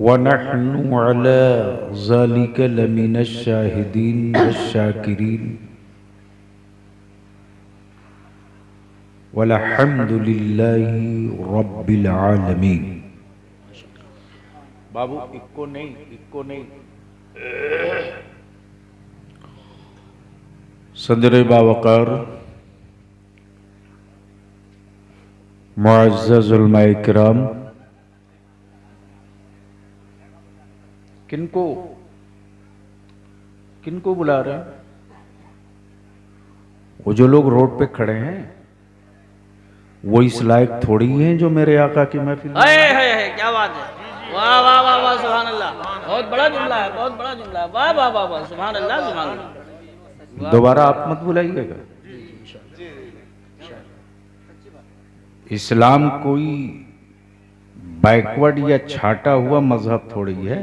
वनहनु अला ज़ालिका लमिनश शाहिदीन वश्शाकिरीन वल्हम्दुलिल्लाहि रब्बिल आलमीन। बाबू इक्को नहीं सदर बावकार मुअज़्ज़ज़ उलमाए किराम, किनको बुला रहे हैं? वो जो लोग रोड पे खड़े हैं वो इस लायक थोड़ी हैं जो मेरे आका की महफिल में। क्या बात है, वाह वाह वाह वाह, सुभान अल्लाह। बहुत बड़ा जुमला है, बहुत बड़ा जुमला है, वाह वाह वाह वाह, सुभान अल्लाह सुभान अल्लाह। दोबारा आप मत बुलाइएगा। इस्लाम कोई बैकवर्ड या छाटा हुआ मजहब थोड़ी है।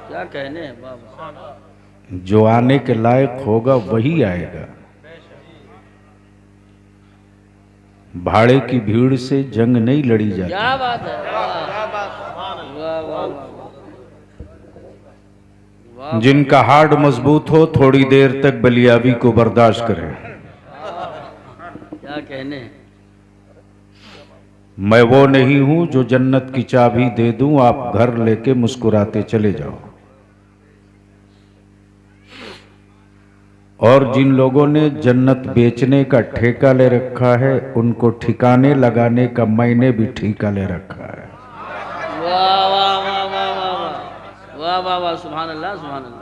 क्या कहने हैं, वाह वाह। जो आने के लायक होगा वही आएगा। भाड़े की भीड़ से जंग नहीं लड़ी जाती। क्या बात है, वाह वाह वाह। जिनका हार्ड मजबूत हो थोड़ी देर तक बलियाबी को बर्दाश्त करें। क्या कहने हैं। मैं वो नहीं हूं जो जन्नत की चाबी दे दूं, आप घर लेके मुस्कुराते चले जाओ। और जिन लोगों ने जन्नत बेचने का ठेका ले रखा है उनको ठिकाने लगाने का मैंने भी ठेका ले रखा है। वाह वाह वाह वाह वाह वाह वाह वाह, सुभान अल्लाह सुभान अल्लाह।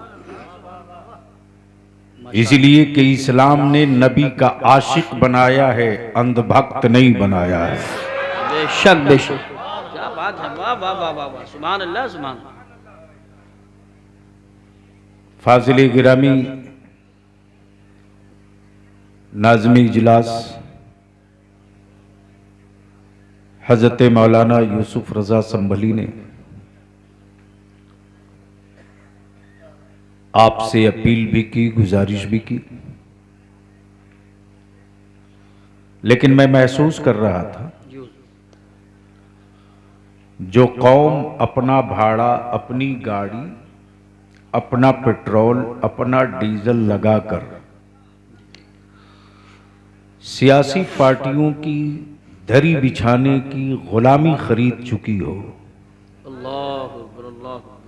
इसलिए कि इस्लाम ने नबी का आशिक बनाया है, अंधभक्त नहीं बनाया है। बेशक बेशक, क्या बात है, वाह वाह वाह वाह वाह, सुभान अल्लाह सुभान अल्लाह। फाजिल गिरामी, नाज़मी इजलास हजरत मौलाना यूसुफ रजा संभली ने आपसे अपील भी की, गुजारिश भी की, लेकिन मैं महसूस कर रहा था जो कौम अपना भाड़ा, अपनी गाड़ी, अपना पेट्रोल, अपना डीजल लगाकर सियासी पार्टियों की धरी बिछाने की गुलामी खरीद चुकी हो, अल्लाह अकबर, अल्लाह अकबर।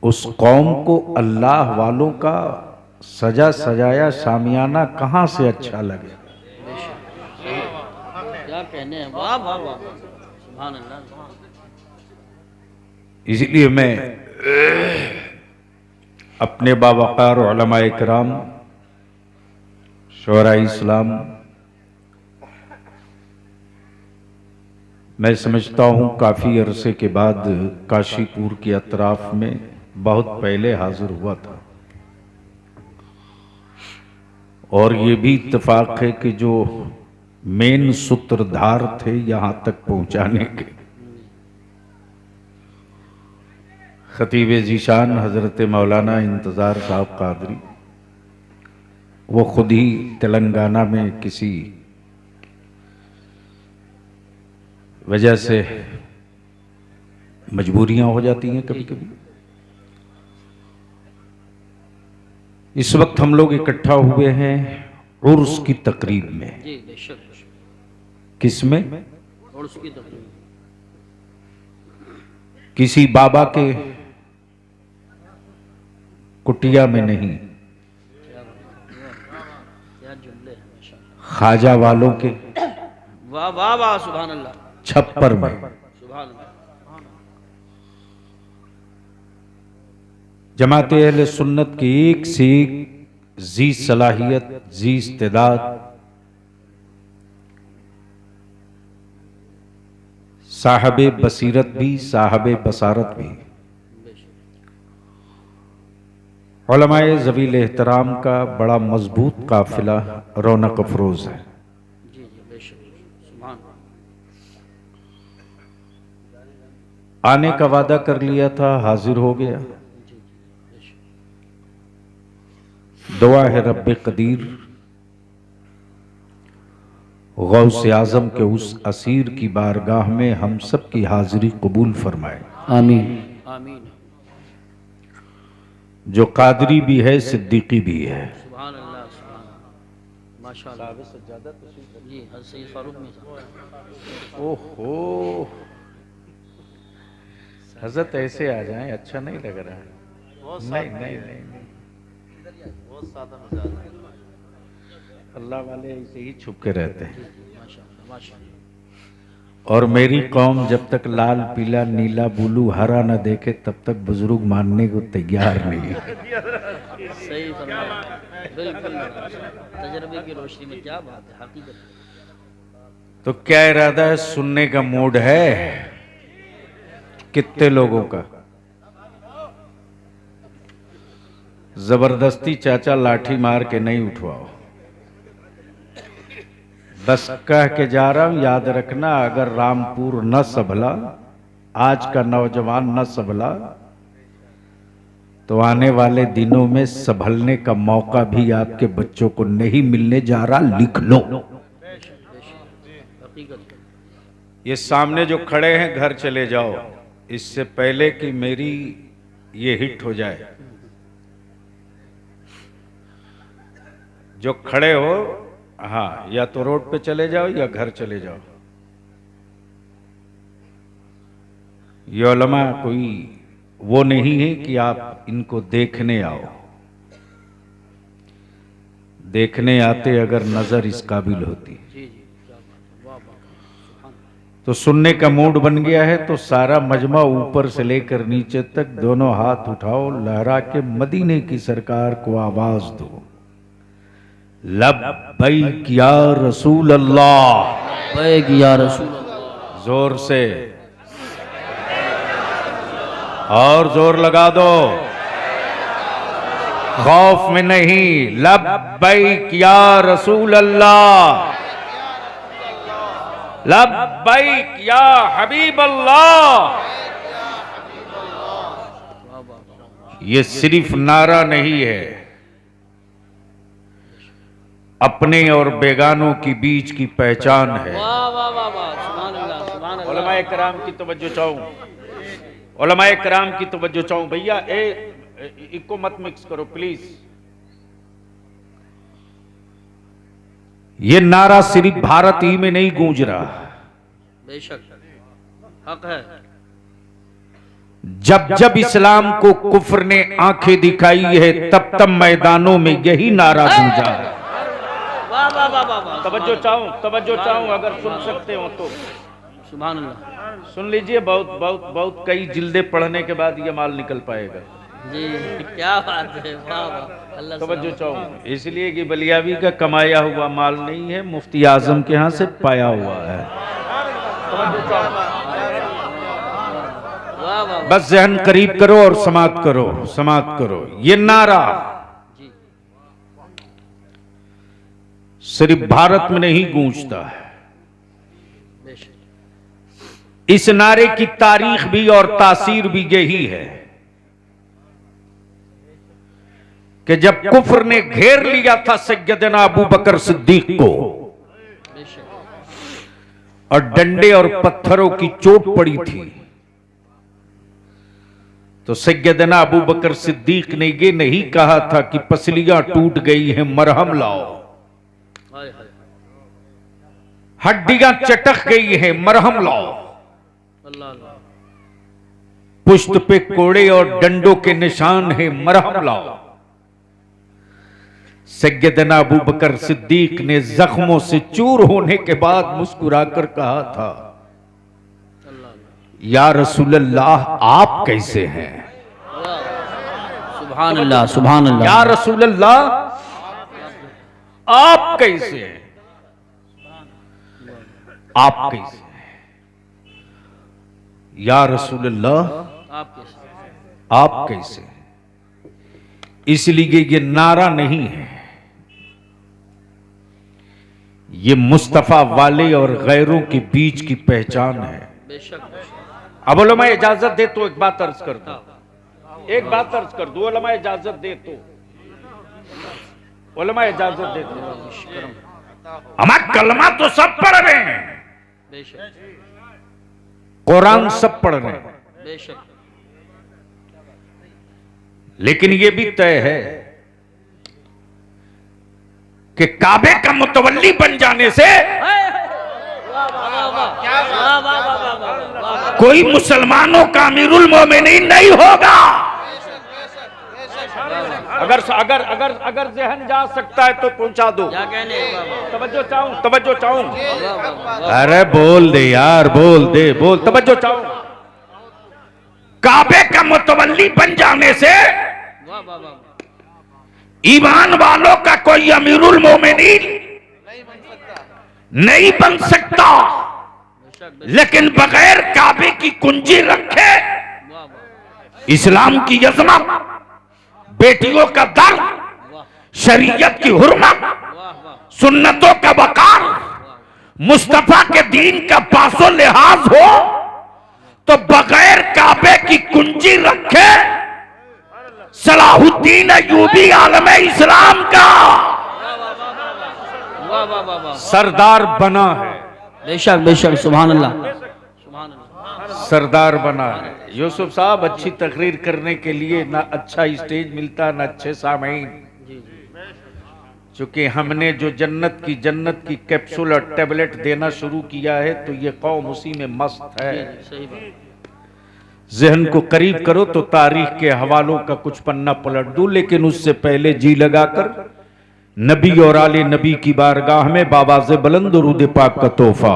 उस कौम को अल्लाह वालों का सजा सजाया सामियाना कहां से अच्छा लगे। क्या कहने हैं, वाह वाह वाह, सुभान अल्लाह। इसलिए मैं अपने बावकार उलमाए किराम, शोरा इस्लाम, मैं समझता हूँ काफ़ी अरसे के बाद काशीपुर के अतराफ में बहुत पहले हाजिर हुआ था, और ये भी इत्तेफाक है कि जो मेन सूत्रधार थे यहाँ तक पहुँचाने के, खतीब ज़ीशान हज़रत मौलाना इंतज़ार साहब कादरी, वो खुद ही तेलंगाना में किसी वजह से मजबूरियां हो जाती हैं कभी कभी। इस वक्त हम लोग इकट्ठा हुए हैं उर्स की तकरीब में। जी बेशक बेशक। किस में? उर्स की तकरीब। किसी बाबा के कुटिया में नहीं, क्या जुमले हैं, माशाअल्लाह। ख्वाजा वालों के वाह वाह वाह, सुभान अल्लाह, छप्पर में। सुभान अल्लाह। जमात अहले सुन्नत की एक से एक जी सलाहियत, जी इस्तेदाद, साहबे बसीरत भी, साहबे बसारत भी, उलमाए ज़वील एहतराम का बड़ा मजबूत काफिला रौनक अफरोज है। जी जी बेशक, सुभान। आने का वादा कर लिया था, हाजिर हो गया। दुआ है रब्बे कदीर गौस आजम के उस असीर की बारगाह में हम सब की हाजिरी कबूल फरमाए। आमीन आमीन। जो कादरी भी है, सिद्दीकी भी है। सुभान अल्लाह, सुभान अल्लाह, माशाअल्लाह। जी हज़रत सैयद फारूक में। ओहो, हजरत ऐसे आ जाएं, अच्छा नहीं लग रहा है। नहीं नहीं नहीं, नहीं। बहुत सादा मिजाज है। अल्लाह वाले ऐसे ही छुप के रहते हैं। माशाअल्लाह, माशाअल्लाह। और मेरी कौम जब तक लाल पीला नीला ब्लू हरा न देखे तब तक बुजुर्ग मानने को तैयार नहीं है। सही फरमाया, बिल्कुल तजर्बे की रोशनी में क्या बात है, हकीकत। तो क्या इरादा है, सुनने का मूड है कितने लोगों का? जबरदस्ती चाचा लाठी मार के नहीं उठवाओ। बस कह के जा रहा हूं, याद रखना, अगर रामपुर न संभला, आज का नौजवान न संभला, तो आने वाले दिनों में संभलने का मौका भी आपके बच्चों को नहीं मिलने जा रहा, लिख लो। हकीकत। ये सामने जो खड़े हैं घर चले जाओ, इससे पहले कि मेरी ये हिट हो जाए। जो खड़े हो, हाँ, या तो रोड पे चले जाओ या घर चले जाओ। ये उलमा कोई वो नहीं है कि आप इनको देखने आओ। देखने आते अगर नजर इस काबिल होती। जी जी, क्या बात है, वाह वाह, सुभान। तो सुनने का मूड बन गया है तो सारा मजमा ऊपर से लेकर नीचे तक दोनों हाथ उठाओ, लहरा के मदीने की सरकार को आवाज दो, लब्बैक या रसूल अल्लाह। लब्बैक या रसूल अल्लाह। जोर से और जोर लगा दो, खौफ में नहीं, लब्बैक या रसूल अल्लाह, लब्बैक या हबीब अल्लाह। ये सिर्फ नारा नहीं है, अपने और बेगानों की बीच की पहचान है। वाह वाह वाह वाह, सुभान अल्लाह, सुभान अल्लाह। उलमाए किराम की तवज्जो चाहूं, उलमाए किराम की तवज्जो चाहूं। भैया इको मत मिक्स करो प्लीज। ये नारा सिर्फ भारत ही में नहीं गूंज रहा, बेशक हक है। जब जब इस्लाम को कुफ्र ने आंखें दिखाई है तब तब मैदानों में यही नारा गूंजा है। वाह वाह वाह वाह वाह, तवज्जो चाहूं, अगर सुन सकते हो तो सुभान अल्लाह। सुन लीजिए। बहुत बहुत बहुत कई जिल्दें पढ़ने के बाद ये माल निकल पाएगा। जी क्या बात है, वाह वाह, अल्लाह तवज्जो सलामत। चाहूं, इसलिए कि बलियावी का कमाया हुआ माल नहीं है, मुफ्ती आजम के यहां से पाया हुआ है। वाह वाह वाह, बस जहन करीब करो और समाप्त करो, समाप्त करो। ये नारा जी सिर्फ भारत में नहीं गूंजता है, बेशक। इस नारे की तारीख भी और तासीर भी यही है कि जब कुफ्र ने घेर लिया था सैयदना अबू बकर सिद्दीक को बेशक। और डंडे और पत्थरों की चोट पड़ी थी, तो सैयदना अबू बकर सिद्दीक ने ये नहीं कहा था कि पसलियां टूट गई हैं, मरहम लाओ, हाय हाय, हड्डियां चटक गई हैं, मरहम लाओ, अल्लाह अल्लाह, पुश्त पे कोड़े और डंडों के निशान हैं, मरहम लाओ। सैयदना अबू बकर सिद्दीक ने जख्मों से चूर होने के बाद मुस्कुराकर कहा था, अल्लाह अल्लाह, या रसूल अल्लाह आप कैसे हैं? सुभान अल्लाह, सुभान अल्लाह। या रसूल अल्लाह आप कैसे हैं? आप कैसे हैं? या रसूल अल्लाह आप कैसे? आप कैसे हैं? इसलिए ये नारा नहीं है, ये मुस्तफा वाले और गैरों के बीच की पहचान है। बेशक बेशक। अब उलमा इजाजत दे तो एक बात अर्ज कर दो, एक बात अर्ज कर दो। उलमा इजाजत दे तो, उलमा इजाजत दे तो हमारा कलमा तो सब पढ़ रहे हैं, बेशक कुरान सब पढ़ रहे हैं, बेशक। लेकिन यह भी तय है कि काबे का मुतवल्ली बन जाने से कोई मुसलमानों का अमीरुल मोमिनीन नहीं होगा। अगर अगर अगर अगर जहन जा सकता है तो पहुंचा दो। क्या कहने तवज्जो चाहूं, तवज्जो चाहूं। वाह अरे बोल दे यार, बोल दे, बोल, तवज्जो चाहूं। काबे का मुतवल्ली बन जाने से वाह वाह वाह, ईमान वालों का कोई अमीरुल मोमिनीन नहीं बन सकता, बेशक बेशक। लेकिन बगैर काबे की कुंजी रखे वाह वाह इस्लाम की यज़मत, बेटियों का दर्द, वाह शरीयत की हुर्मत, वाह वाह सुन्नतों का वकार, मुस्तफा के दीन का पासो लिहाज हो, तो बगैर काबे की कुंजी रखे सलाहुद्दीन अय्यूबी आलम इस्लाम का वाह वाह वाह वाह, सरदार बना है, बेशक बेशक। सुभान अल्लाह सुभान अल्लाह। सरदार बना है। यूसुफ साहब, अच्छी तकरीर करने के लिए ना अच्छा स्टेज मिलता, ना अच्छे सामीन। जी जी चूंकि हमने जो जन्नत की कैप्सूल और टेबलेट देना शुरू किया है, तो ये कौम उसी में मस्त है। जी, सही बात। जहन को करीब करो तो तारीख के हवालों का कुछ पन्ना पलट दूं, लेकिन उससे पहले जी लगाकर नबी और आले नबी की बारगाह में बाबाज़े बुलंद दुरूद पाक का तोहफा।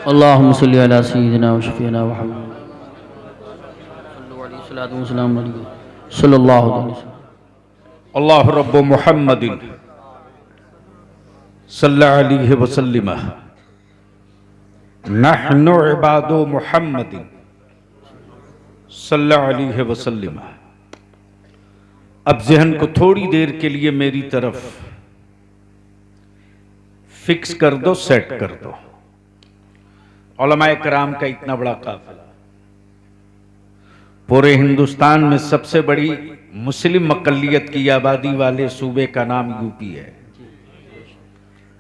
अल्लाहुम्मा सल्ली अला सय्यिदिना व शफीना मुहम्मद सल्लल्लाहु अलैहि वसल्लम। अल्लाह रब्ब मुहम्मदिन सल्लल्लाहु अलैहि वसल्लम नहनु इबादो मुहम्मदिन सल्लल्लाहु अलैहि वसल्लम। अब जहन को थोड़ी देर के लिए मेरी तरफ फिक्स कर दो, सेट कर दो। उलमाए कराम का इतना बड़ा काफिला, पूरे हिंदुस्तान में सबसे बड़ी मुस्लिम अकलियत की आबादी वाले सूबे का नाम यूपी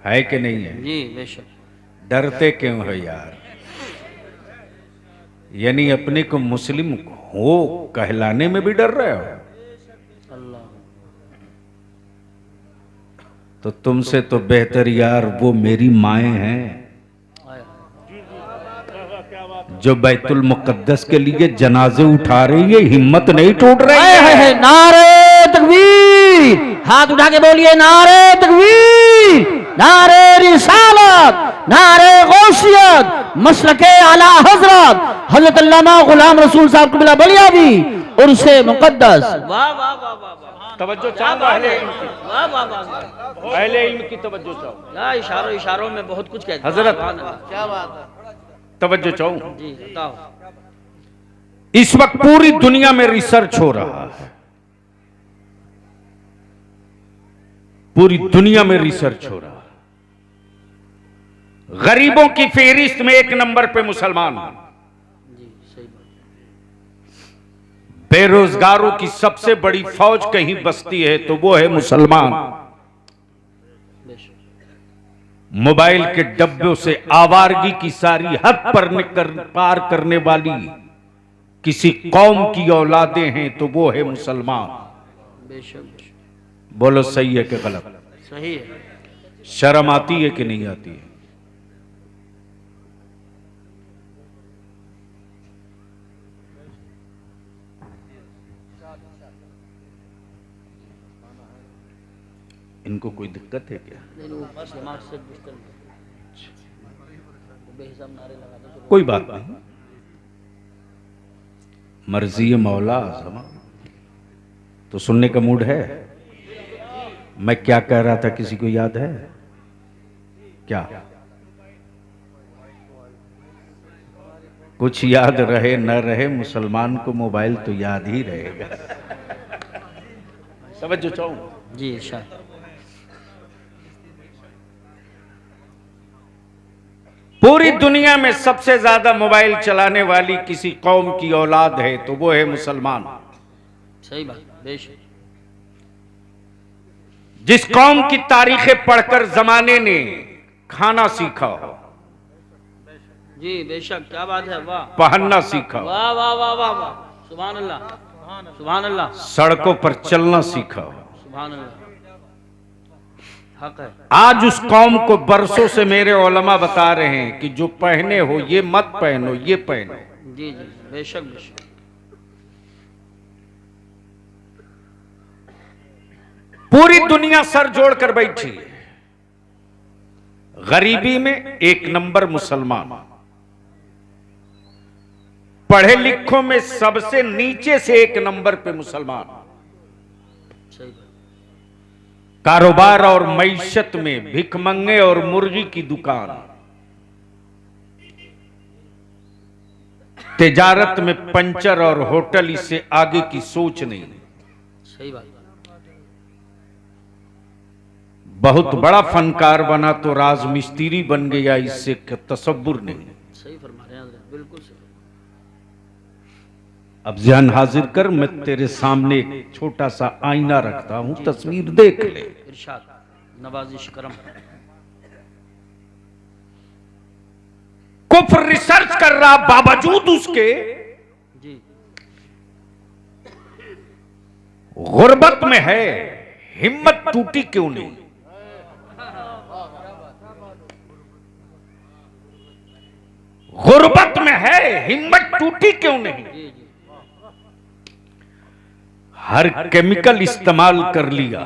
है कि नहीं है? जी बेशक। डरते क्यों हो यार? यानी अपने को मुस्लिम हो कहलाने में भी डर रहे हो? अल्लाह, तो तुमसे तो बेहतर यार वो मेरी माएं हैं जो बैतुल मुकद्दस के लिए जनाजे उठा रही है, हिम्मत नहीं टूट रही है। नारे तकबीर, हाथ उठा के बोलिए नारे तकबीर, नारे रिसालत, नारे गौसियत, मसलके आला हजरत हजरत अल्लामा गुलाम रसूल साहब कबीला बलियावी उर्से मुकद्दस। वाह वाह वाह वाह, तवज्जो चाहो अहले इल्म की, वाह वाह वाह, अहले इल्म की तवज्जो चाहो। या इशारों इशारों में बहुत कुछ कहते हैं। हजरत, सुभान अल्लाह। क्या बात है तवज्जो चाहो। जी, बताओ। इस वक्त पूरी दुनिया में रिसर्च हो रहा है, पूरी दुनिया में रिसर्च हो रहा है। गरीबों की फेहरिस्त में एक नंबर पे मुसलमान, जी सही बात। बेरोजगारों की सबसे बड़ी फौज कहीं बसती है तो वो है मुसलमान। बेशक मोबाइल के डब्बों से आवारगी की सारी हद पर पार करने वाली किसी कौम की औलादें हैं तो वो है मुसलमान। बेशक बेशक, बोलो सही है कि गलत? सही है। शर्म आती है कि नहीं आती है? इनको कोई दिक्कत है क्या? नहीं, वो बस दिमाग से डिस्टर्ब बेहिसाब नारे लगाते तो कोई बात नहीं, मर्जी मौला आज़मा। तो सुनने का मूड है? मैं क्या कह रहा था किसी को याद है क्या? कुछ याद रहे न रहे, मुसलमान को मोबाइल तो याद ही रहेगा। समझो चाहूं। जी इरशाद। पूरी दुनिया में सबसे ज्यादा मोबाइल चलाने वाली किसी कौम की औलाद है तो वो है मुसलमान। सही बात, बेशक। जिस कौम की तारीखें पढ़कर जमाने ने खाना सीखा हो, जी बेशक, क्या बात है, वाह, पहनना सीखा हो, वाह वाह वाह वाह वाह, सुभान अल्लाह, सुभान अल्लाह, सड़कों पर चलना सीखा हो, सुभान अल्लाह, हक है। आज उस कौम को बरसों से मेरे उलमा बता रहे हैं कि जो पहने हो ये मत पहनो, ये पहनो। जी जी बेशक बेशक। पूरी दुनिया सर जोड़कर बैठी है। गरीबी में एक नंबर मुसलमान, पढ़े लिखों में सबसे नीचे से एक नंबर पे मुसलमान, सही, कारोबार और मईशत में भिखमंगे और मुर्गी की दुकान, तिजारत में पंचर और होटल, इससे आगे की सोच नहीं। सही बात, बहुत बड़ा फनकार बना तो राजमिस्त्री बन गया, इससे तसव्वुर नहीं। सही फरमा रहे हैं हज़रत, बिल्कुल सही। अब ध्यान हाजिर कर, मैं तेरे सामने एक छोटा सा आईना रखता हूं, तस्वीर देख ले। इरशाद, नवाजिश करम। कुफ्र रिसर्च कर रहा, बावजूद उसके जी, गुर्बत में है, हिम्मत टूटी क्यों नहीं? गुर्बत में है, हिम्मत टूटी क्यों नहीं? जी जी, हर केमिकल इस्तेमाल कर लिया,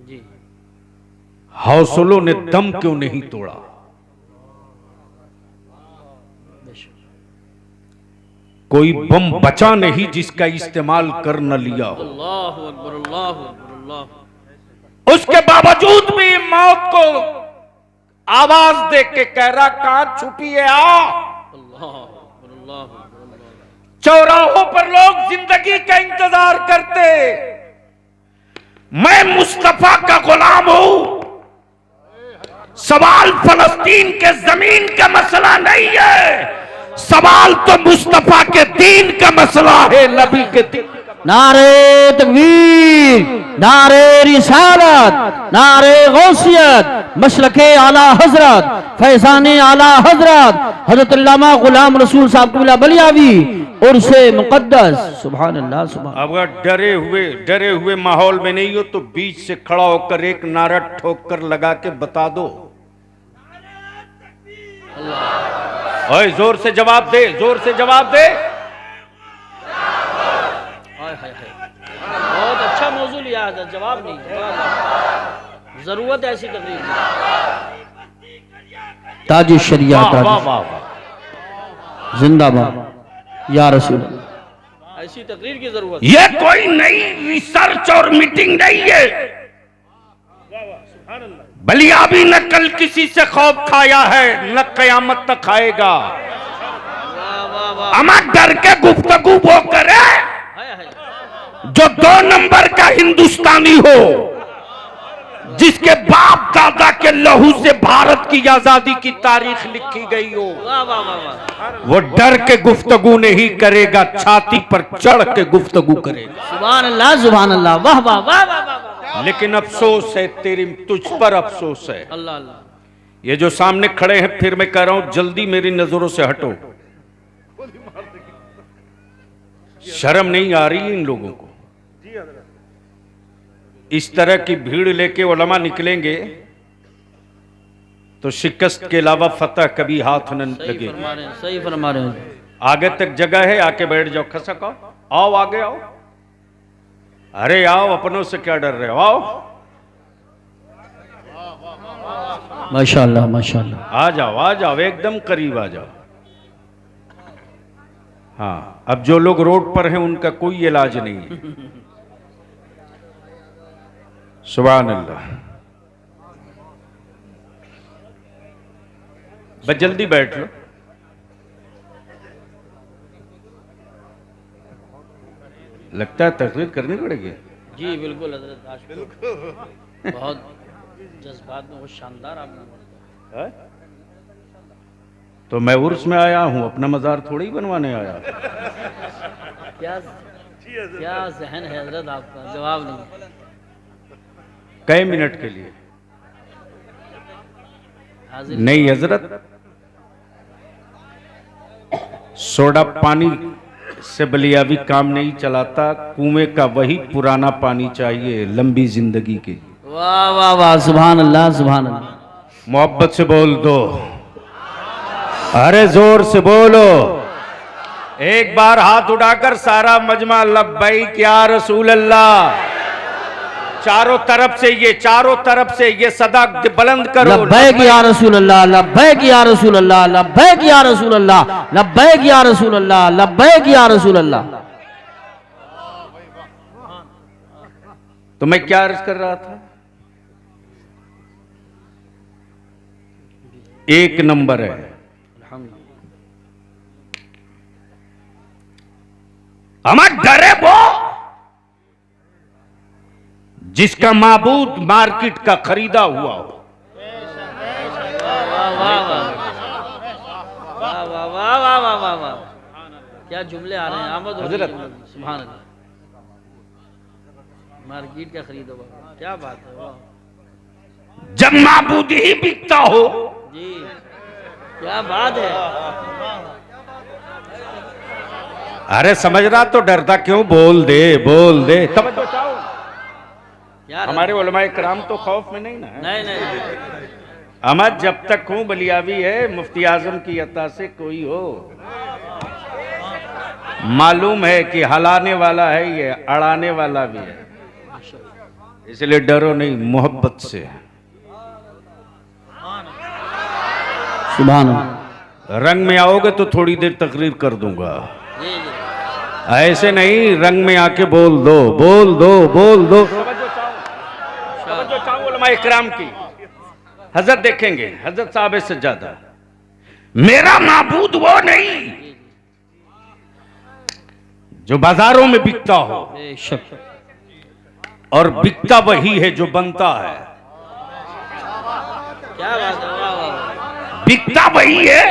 जी, हौसलों ने दम क्यों नहीं तोड़ा? बेशक, कोई बम बचा नहीं जिसका इस्तेमाल कर न लिया हो। अल्लाहु अकबर, अल्लाहु अकबर, अल्लाह। उसके बावजूद भी मौत को आवाज दे के कह रहा, कहां छुपी है, आ। अल्लाह अकबर, अल्लाह अकबर, अल्लाह। चौराहों पर लोग जिंदगी का इंतजार करते, मैं मुस्तफा का गुलाम हूं। सवाल फलस्तीन के जमीन का मसला नहीं है, सवाल तो मुस्तफा के दीन का मसला है, नबी के दीन। नारे तकबीर, नारे रिसालत, नारे गौसियत, मशरके आला हजरत, फैजाने आला हजरत हजरत अल्लामा गुलाम रसूल साहब कबीला बलियावी और से मुकद्दस। सुभान अल्लाह, सुभान। अगर डरे हुए माहौल में नहीं हो तो बीच से खड़ा होकर एक नारा ठोक कर लगा के बता दो। ओए जोर से जवाब दे, जोर से जवाब दे। हाय हाय हाय, बहुत अच्छा मौजूद लिया है, जवाब नहीं, जवाब जरूरत है ऐसी तकरीर की। ताज शरिया, वाह वाह वाह वाह। जिंदाबाद या रसूल अल्लाह। ऐसी तकरीर की जरूरत है। ये कोई नई रिसर्च और मीटिंग नहीं है। बलियाबी न कल किसी से खौफ खाया है, न कयामत तक खाएगा। वाह वाह वाह, अमा डर के गुफ्तगू वो करे हाय हाय, जो 2 नंबर का हिंदुस्तानी हो, जिसके बाप दादा के लहू से भारत की आजादी की तारीख लिखी गई हो। वाह वाह वाह वाह, वो डर के गुफ्तगू नहीं करेगा, छाती पर चढ़ के गुफ्तगू करेगा। सुभान अल्लाह, सुभान अल्लाह, वाह वाह वाह वाह वाह। लेकिन अफसोस है, तेरी तुझ पर अफसोस है। अल्लाह अल्लाह, ये जो सामने खड़े हैं, फिर मैं कह रहा हूं जल्दी मेरी नजरों से हटो। शर्म नहीं आ रही इन लोगों को? इस तरह की भीड़ लेके उलमा निकलेंगे तो शिकस्त के अलावा फतह कभी हाथ न सही लगे। फरमा रहे हैं, सही फरमा रहे हैं। आगे तक जगह है, आके बैठ जाओ, खसक आओ, आओ आगे आओ। अरे आओ, अपनों से क्या डर रहे हो, आओ। माशाअल्लाह माशाअल्लाह, आ जाओ एकदम करीब आ जाओ। हाँ, अब जो लोग रोड पर हैं उनका कोई इलाज नहीं है। सुभान अल्लाह। बस जल्दी बैठ लो। लगता है तकरीर करनी पड़ेगी। जी बिल्कुल हजरत, आज बहुत जज्बात में, बहुत शानदार आपने। है? तो मैं उर्स में आया हूं, अपना मजार थोड़ी बनवाने आया। क्या जहन है हजरत आपका, जवाब नहीं। कई मिनट के लिए? हाजिर नहीं हजरत, सोडा पानी से बलियावी काम नहीं चलाता, कुएं का वही पुराना पानी चाहिए लंबी जिंदगी के लिए। वाह वाह वाह, सुभान अल्लाह सुभान अल्लाह। मोहब्बत से बोल दो, अरे जोर से बोलो, एक बार हाथ उठाकर सारा मजमा लब्बैक या रसूल अल्लाह। चारों तरफ से ये सदा बुलंद करो, लब्बैक या रसूल अल्लाह, लब्बैक या रसूल अल्लाह, लब्बैक या रसूल अल्लाह, लब्बैक या रसूल अल्लाह, लब्बैक या रसूल अल्लाह। तो मैं क्या अर्ज कर रहा था? एक नंबर है हमारा डरे वो जिसका माबूद मार्केट का खरीदा हुआ हो। क्या जुमले आ रहे हैं आमद हजरत। सुभान अल्लाह। मार्केट का खरीदो बाबा, क्या बात है, वाह जब माबूद ही बिकता हो, जी, क्या बात है। अरे समझ रहा तो डरता क्यों? बोल दे बोल दे। तवज्जो चाहो, यार हमारे उलमाए कराम तो खौफ में नहीं ना है। नहीं नहीं, अहमद जब तक हूं बलियावी है, मुफ्ती आजम की अता से कोई हो, मालूम है कि हलाने वाला है, ये अड़ाने वाला भी है, इसलिए डरो नहीं, मोहब्बत से। सुभान अल्लाह। रंग में आओगे तो थोड़ी देर तकरीर कर दूंगा, जी जी, ऐसे नहीं रंग में आके बोल दो बोल दो बोल दो। उलमाए इकराम की हजरत देखेंगे, हजरत साहब सज्जादा, मेरा माबूद वो नहीं जो बाजारों में बिकता हो, बेशक, और बिकता वही है जो बनता है। क्या बात है, वाह वाह, बिकता वही है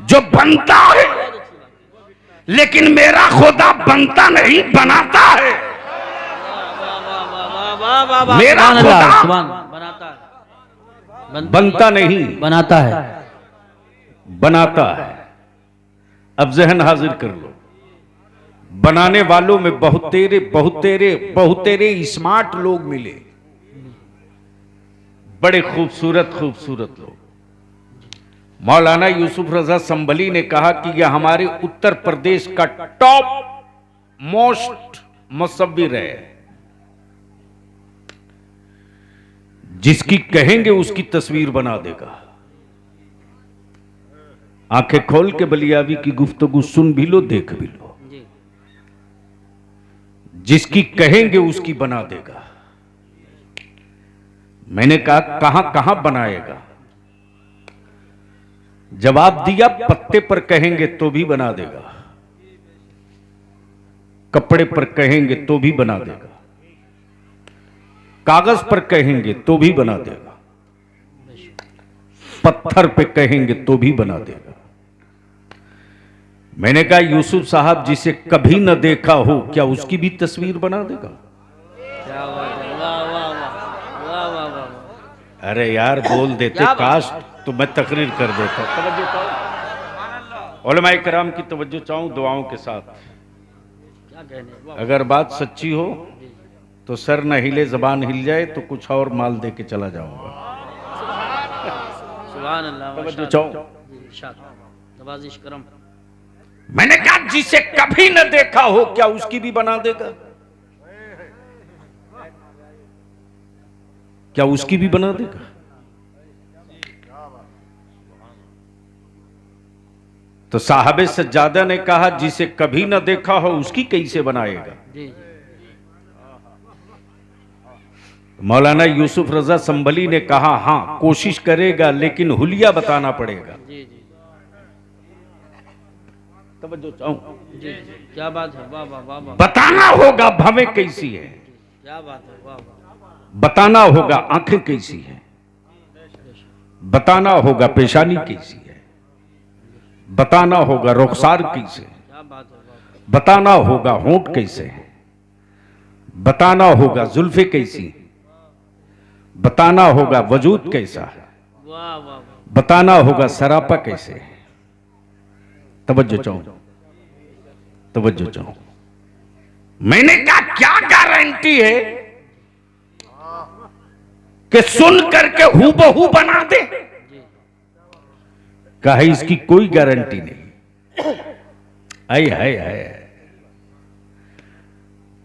जो बनता है, लेकिन मेरा खुदा बनता नहीं बनाता है। मेरा खुदा बनाता है, बनता नहीं बनाता है। बनाता है। अब जहन हाजिर कर लो, बनाने वालों में बहुतेरे स्मार्ट लोग मिले, बड़े खूबसूरत खूबसूरत लोग। मौलाना यूसुफ रजा संभली ने कहा कि यह हमारे उत्तर प्रदेश का टॉप मोस्ट मुसव्विर है, जिसकी कहेंगे उसकी तस्वीर बना देगा। आंखें खोल के बलियावी की गुफ्तगू सुन भी लो, देख भी लो, जी, जिसकी कहेंगे उसकी बना देगा। मैंने कहा कहां कहां बनाएगा? जवाब दिया, पत्ते पर कहेंगे तो भी बना देगा, कपड़े पर कहेंगे तो भी बना देगा, कागज पर कहेंगे तो भी बना देगा, पत्थर पे कहेंगे तो भी बना देगा। मैंने कहा यूसुफ साहब जिसे कभी न देखा हो, क्या उसकी भी तस्वीर बना देगा? क्या बात है, वाह वाह वाह वाह वाह वाह। अरे यार बोल देते, क्या बात? काश तो मैं तकरीर कर देता। तवज्जो चाहूं, उलमाए कराम की तवज्जो चाहूं दुआओं के साथ। क्या कहने, वाह, अगर बात सच्ची हो तो सर न हिले जबान हिल जाए तो कुछ और माल दे के चला जाऊंगा। सुभान अल्लाह, तवज्जो चाहूं। जी, इरशाद, नवाजिश करम। मैंने कहा जिसे कभी न देखा हो, क्या उसकी भी बना देगा? क्या उसकी भी बना देगा? तो साहबे सज्जादा ने कहा जिसे कभी न देखा हो उसकी कैसे बनाएगा? जी जी, मौलाना यूसुफ रजा संभली ने कहा हां कोशिश करेगा, लेकिन हुलिया बताना पड़ेगा। जी जी तवज्जो चाहूं, जी, क्या बात है, वाह वाह वाह वाह, बताना होगा भवें कैसी है, क्या बात है, वाह वाह, बताना होगा आंखें कैसी है, बताना होगा पेशानी कैसी है, बताना होगा रुखसार कैसे है, क्या बात है, वाह वाह, बताना होगा होंठ कैसे है, बताना होगा जुल्फे कैसी, बताना होगा वजूद कैसा है, वाह वाह बताना होगा सरापा कैसे। तवज्जो चाहूं, तवज्जो चाहूं। मैंने कहा क्या गारंटी है कि सुन करके हूबहू बना दे? कहा इसकी कोई गारंटी नहीं। आय हाय हाय,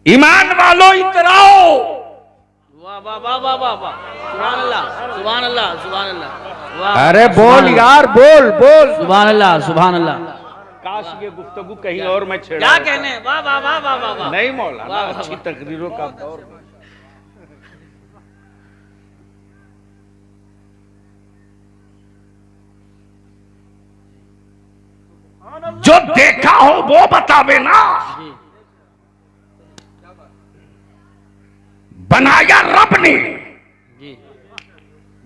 ईमान वालों इतराओ। वाह वाह वाह वाह वाह वाह, सुभान अल्लाह सुभान अल्लाह सुभान अल्लाह। वाह, अरे बोल यार, बोल बोल। सुभान अल्लाह सुभान अल्लाह। काश ये गुफ्तगू कहीं और में छेड़ा। क्या कहने, वाह वाह वाह वाह वाह वाह। नहीं मौलाना, वाह, वाह, अच्छी वाह। तकरीरों का दौर। जो देखा हो वो बतावे ना। जी बनाया रब ने, जी,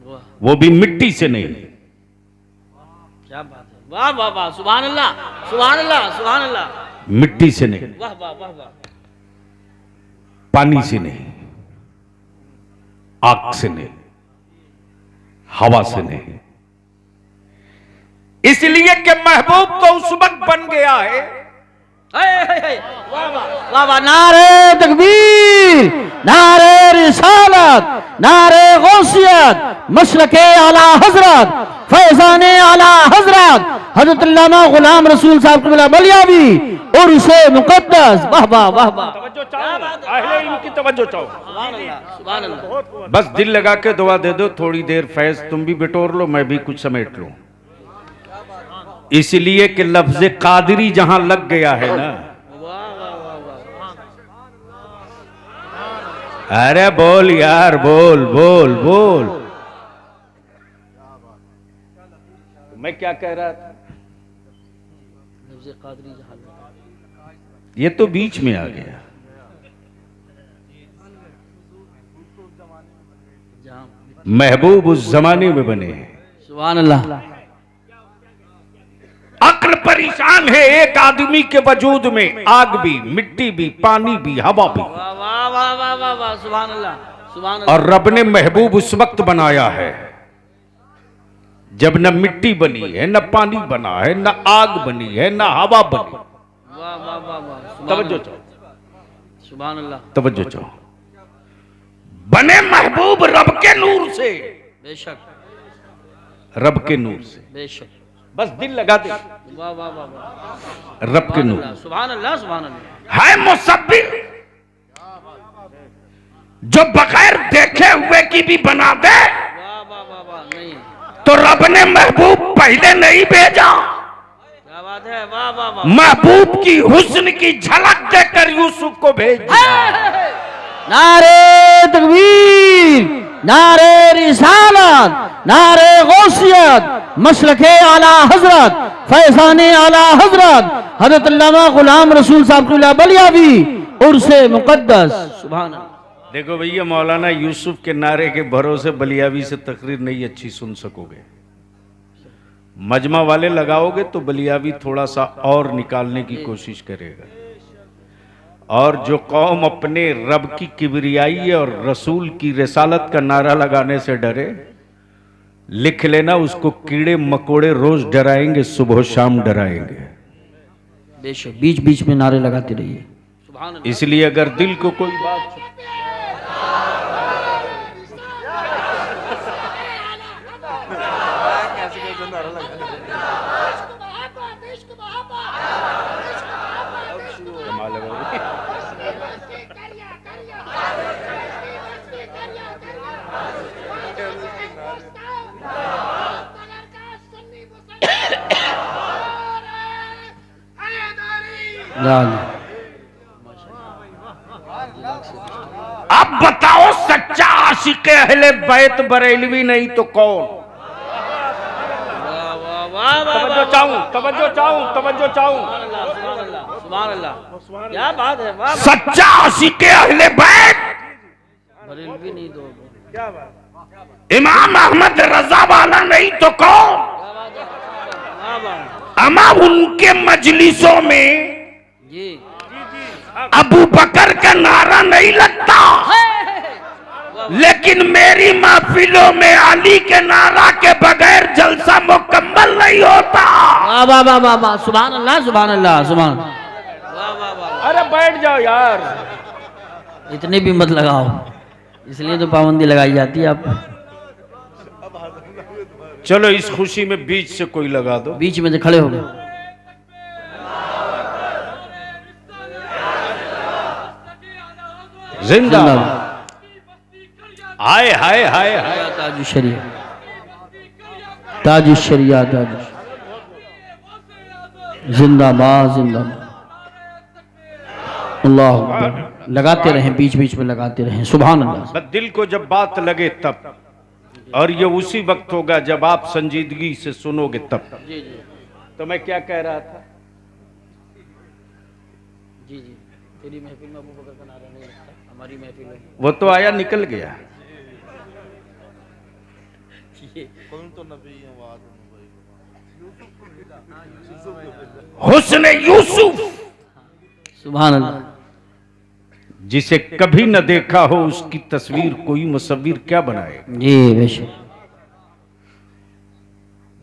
वाह वो भी मिट्टी से नहीं। क्या बात है, वाह वाह वाह, सुभान अल्लाह सुभान अल्लाह सुभान अल्लाह। मिट्टी से नहीं, वाह वाह वाह वाह, पानी से नहीं, आग से नहीं, हवा से नहीं। इसलिए कि महबूब तो उस वक्त बन गया है। वाह वाह वाह वाह, नारे तकबीर, नारे रिसालत, नारे गौसियत, मशरके आला हजरत, फैजाने आला हजरत हजरत अल्लामा गुलाम रसूल साहब क़िबला बलियावी और उसे मुकद्दस। वाह वाह वाह वाह, तवज्जो चाहो, अहले इल्म की तवज्जो चाहो। सुभान अल्लाह सुभान अल्लाह। बस दिल लगा के दुआ दे दो, थोड़ी देर फैज तुम भी बिटोर लो, मैं भी कुछ समेट लूं। इसलिए कि लफ्ज कादरी जहां लग गया है ना। वाह वाह वाह वाह, अरे बोल यार, बोल बोल बोल। मैं क्या कह रहा था? लफ्ज़ क़ादरी जहां लगा। ये तो बीच में आ गया। जहां महबूब उस जमाने में बने हैं। सुभान अल्लाह। अक्ल परेशान है एक आदमी के वजूद में, आग भी, मिट्टी भी, पानी भी, हवा भी। वाह वाह वाह वाह वाह वाह, सुभान अल्लाह सुभान अल्लाह। और रब ने महबूब उस वक्त बनाया है जब न मिट्टी बनी है, न पानी बना है, न आग बनी है, न हवा बनी। वाह वाह वाह वाह, तवज्जो चाहो, सुभान अल्लाह। तवज्जो चाहो। बने महबूब रब के नूर से, बेशक रब के नूर से। बेशक, बस दिल लगा दे, वाह वाह वाह वाह, रब के नूर सुभान अल्लाह सुभान अल्लाह। है मुसब्बिर जो बगैर देखे हुए की भी बना दे। वाह वाह वाह वाह, नहीं तो रब ने महबूब पहले नहीं भेजा, क्या बात है, वाह वाह वाह। महबूब की हुस्न की झलक देकर यूसुफ को भेज दिया। नारे तकबीर, नारे रिसालत, नारे गौसियत, मशरके आला हजरत, फैजाने आला हजरत हजरत अल्लामा गुलाम रसूल साहब क़िबला बलियावी और उसे मुकद्दस। सुभान अल्लाह। देखो भैया, मौलाना यूसुफ के नारे के भरोसे बलियावी से तकरीर नहीं अच्छी सुन सकोगे। मजमा वाले लगाओगे तो बलियावी थोड़ा सा और निकालने की कोशिश करेगा। और जो कौम अपने रब की किबरियाई और रसूल की रिसालत का नारा लगाने से डरे, लिख लेना उसको कीड़े मकोड़े रोज डराएंगे, सुबह शाम डराएंगे। बेशक बीच बीच में नारे लगाते रहिए। सुभान अल्लाह। इसलिए अगर दिल को कोई बात अब बताओ, सच्चा आशिक अहले बैत बरेलवी नहीं तो कौन? तवज्जो चाहूं, तवज्जो चाहूं, तवज्जो चाहूं। सुभान अल्लाह, क्या बात है, वाह। सच्चा आशिक अहले बैत बरेलवी नहीं दो, क्या बात, इमाम अहमद रजा वाला नहीं तो कौन? क्या बात है, वाह वाह। अमा उनके मजलिसों में जी अबू बकर का नारा नहीं लगता, लेकिन मेरी महफिलों में अली के नारा के बगैर जलसा मुकम्मल नहीं होता। वाह वाह वाह वाह वाह, सुभान अल्लाह सुभान अल्लाह सुभान। वाह वाह वाह। अरे बैठ जाओ यार, इतने भी मत लगाओ, इसलिए तो पाबंदी लगाई जाती है। आप चलो इस खुशी में बीच से कोई लगा दो। बीच में से खड़े हो गए। जिंदाबाद। हाय हाय हाय हाय। ताजु शरिया, ताजु शरिया, ताजु जिंदाबाद जिंदाबाद। अल्लाह अकबर। लगाते रहें, बीच बीच में लगाते रहें। सुभान अल्लाह। बस दिल को जब बात लगे तब, और ये उसी वक्त होगा जब आप संजीदगी से सुनोगे तब। जी जी तो मैं क्या कह रहा था? जी जी, तेरी महफिल में अबू बकर का नारा नहीं लगता, हमारी महफिल में वो तो आया निकल गया। हुस्न यूसुफ, सुभान अल्लाह। जिसे कभी न देखा हो उसकी तस्वीर कोई मुसव्विर क्या बनाए। जी बेशक।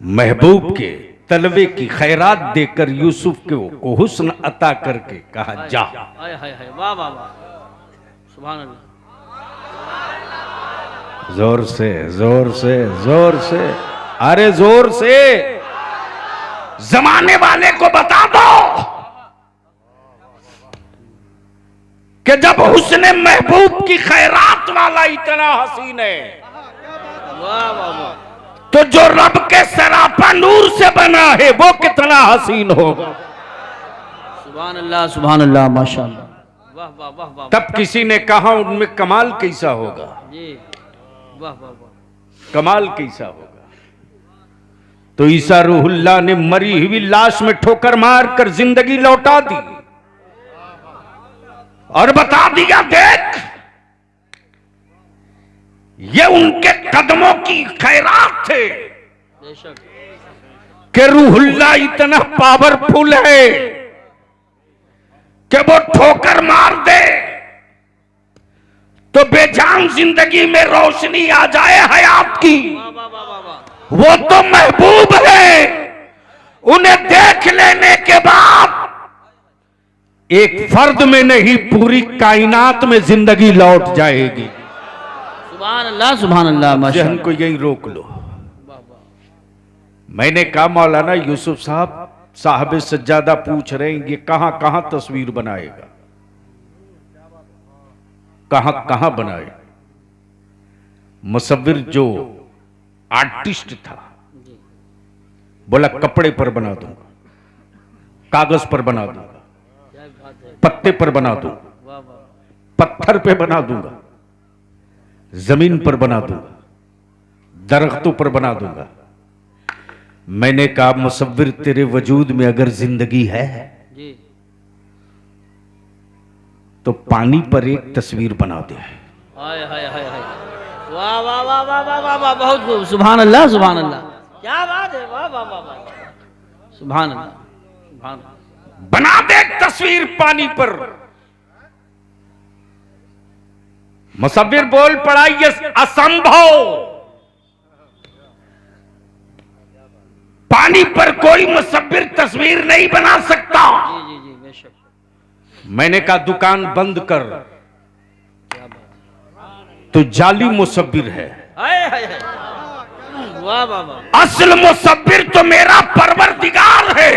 महबूब के तलवे की खैरात देकर यूसुफ को हुस्न अता करके कहा जा। हाय हाय हाय, वाह वाह वाह, सुभान अल्लाह। जोर से जोर से जोर से, अरे जोर से। जमाने वाले को बता दो कि जब हुस्न महबूब की खैरात वाला इतना हसीन है, वाह वाह वाह, तो जो रब के सरापा नूर से बना है वो कितना हसीन होगा। सुभान अल्लाह सुभान अल्लाह, माशाअल्लाह, वाह वाह वाह वाह। तब किसी ने कहा उनमें कमाल कैसा होगा। जी वाह वाह वाह, कमाल कैसा होगा। तो ईसा रूहुल्लाह ने मरी हुई लाश में ठोकर मारकर जिंदगी लौटा दी और बता दिया, देख ये उनके कदमों की खैरात थे बेशक। कि रूहुल्लाह इतना पावरफुल है कि वो ठोकर मार दे तो बेजान जिंदगी में रोशनी आ जाए हयात की। वाह वाह वाह वाह वाह, वो तो महबूब है, उन्हें देख लेने के बाद एक फर्द में नहीं पूरी कायनात में जिंदगी लौट जाएगी। सुभान अल्लाह सुभान अल्लाह, जहन माशाअल्लाह। को यही रोक लो। वाह वाह, मैंने कहा मौलाना यूसुफ साहब सज्जादा पूछ रहे हैं ये कहां कहां तस्वीर बनाएगा, कहां कहां बनाए। मुसव्विर जो आर्टिस्ट था बोला कपड़े पर बना दूंगा, कागज पर बना दूंगा, क्या बात है, पत्ते पर बना दूंगा, वाह वाह, पत्थर पे बना दूंगा, जमीन पर बना दूंगा, दरख्तों पर बना दूंगा। मैंने कहा मुसव्विर तेरे वजूद में अगर जिंदगी है जी तो पानी पर एक तस्वीर बना दे। हाय हाय हाय हाय, वाह वाह वाह वाह वाह वाह वाह, बहुत खूब, सुभान अल्लाह सुभान अल्लाह, क्या बात है, वाह वाह वाह वाह, सुभान अल्लाह सुभान अल्लाह। बना दे एक तस्वीर पानी पर। मुसव्विर बोल पड़ा ये असंभव, पानी पर कोई मुसव्विर तस्वीर नहीं बना सकता। जी जी जी बेशक, मैंने कहा दुकान बंद कर, क्या बात, तो जाली मुसव्विर है, हाय हाय हाय, वाह वाह वाह, असल मुसव्विर तो मेरा परवरदिगार है।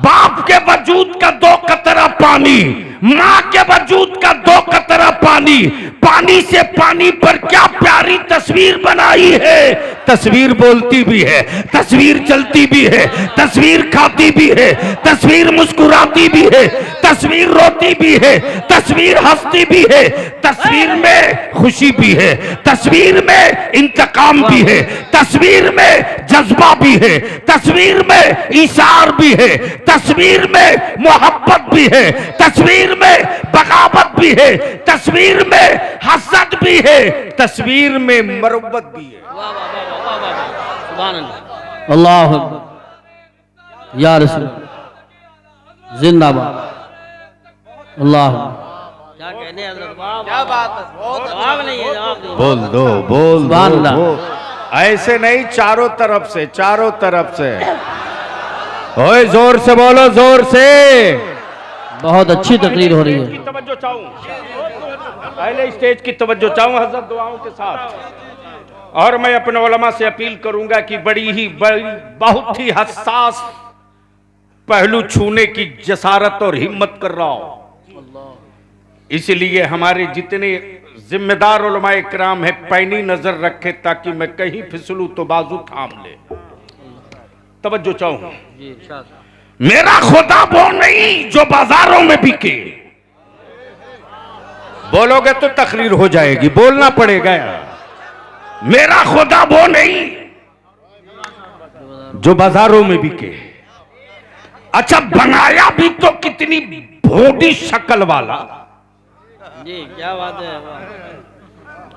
बाप के वजूद का 2 कतरा पानी, माँ के वजूद का 2 कतरा पानी, पानी से पानी पर क्या प्यारी तस्वीर बनाई है। तस्वीर बोलती भी है, तस्वीर चलती भी है, तस्वीर खाती भी है, तस्वीर मुस्कुराती भी है, तस्वीर रोती भी है, तस्वीर हंसती भी है, तस्वीर में खुशी भी है, तस्वीर में इंतकाम भी है, तस्वीर में जज्बा भी है, तस्वीर में इशार भी है, तस्वीर में मोहब्बत भी है, तस्वीर में बगावत भी है, तस्वीर में हसद भी है, तस्वीर में मरब्बत भी है। वाह वाह वाह वाह वाह वाह, सुभान अल्लाह, अल्लाहु अकबर, या रसूल जिंदाबाद, अल्लाह। क्या कहने हजरत, वाह क्या बात है, बहुत जवाब नहीं है, जवाब नहीं। बोल दो, बोल सुभान दो, अल्लाह। बोल। ऐसे नहीं, चारों तरफ से, चारों तरफ से। ओए जोर से बोलो, जोर से। बहुत अच्छी तकरीर हो रही की है। तवज्जो चाहूं, पहले स्टेज की तवज्जो चाहूं हजरत दुआओं के साथ। और मैं अपने उलमा से अपील करूंगा कि बड़ी बहुत ही हसास पहलू छूने की जसारत और हिम्मत कर रहा हूं। इसलिए हमारे जितने जिम्मेदार उलमा इकराम है, पैनी नजर रखे ताकि मैं कहीं फिसलूं तो बाजू थाम ले। तवज्जो चाहूं। मेरा खुदा वो नहीं जो बाजारों में बिके। बोलोगे तो तकरीर हो जाएगी, बोलना पड़ेगा यार। मेरा खुदा वो नहीं जो बाजारों में बिके। अच्छा, बनाया भी तो कितनी भोडी शक्ल वाला। जी क्या बात है,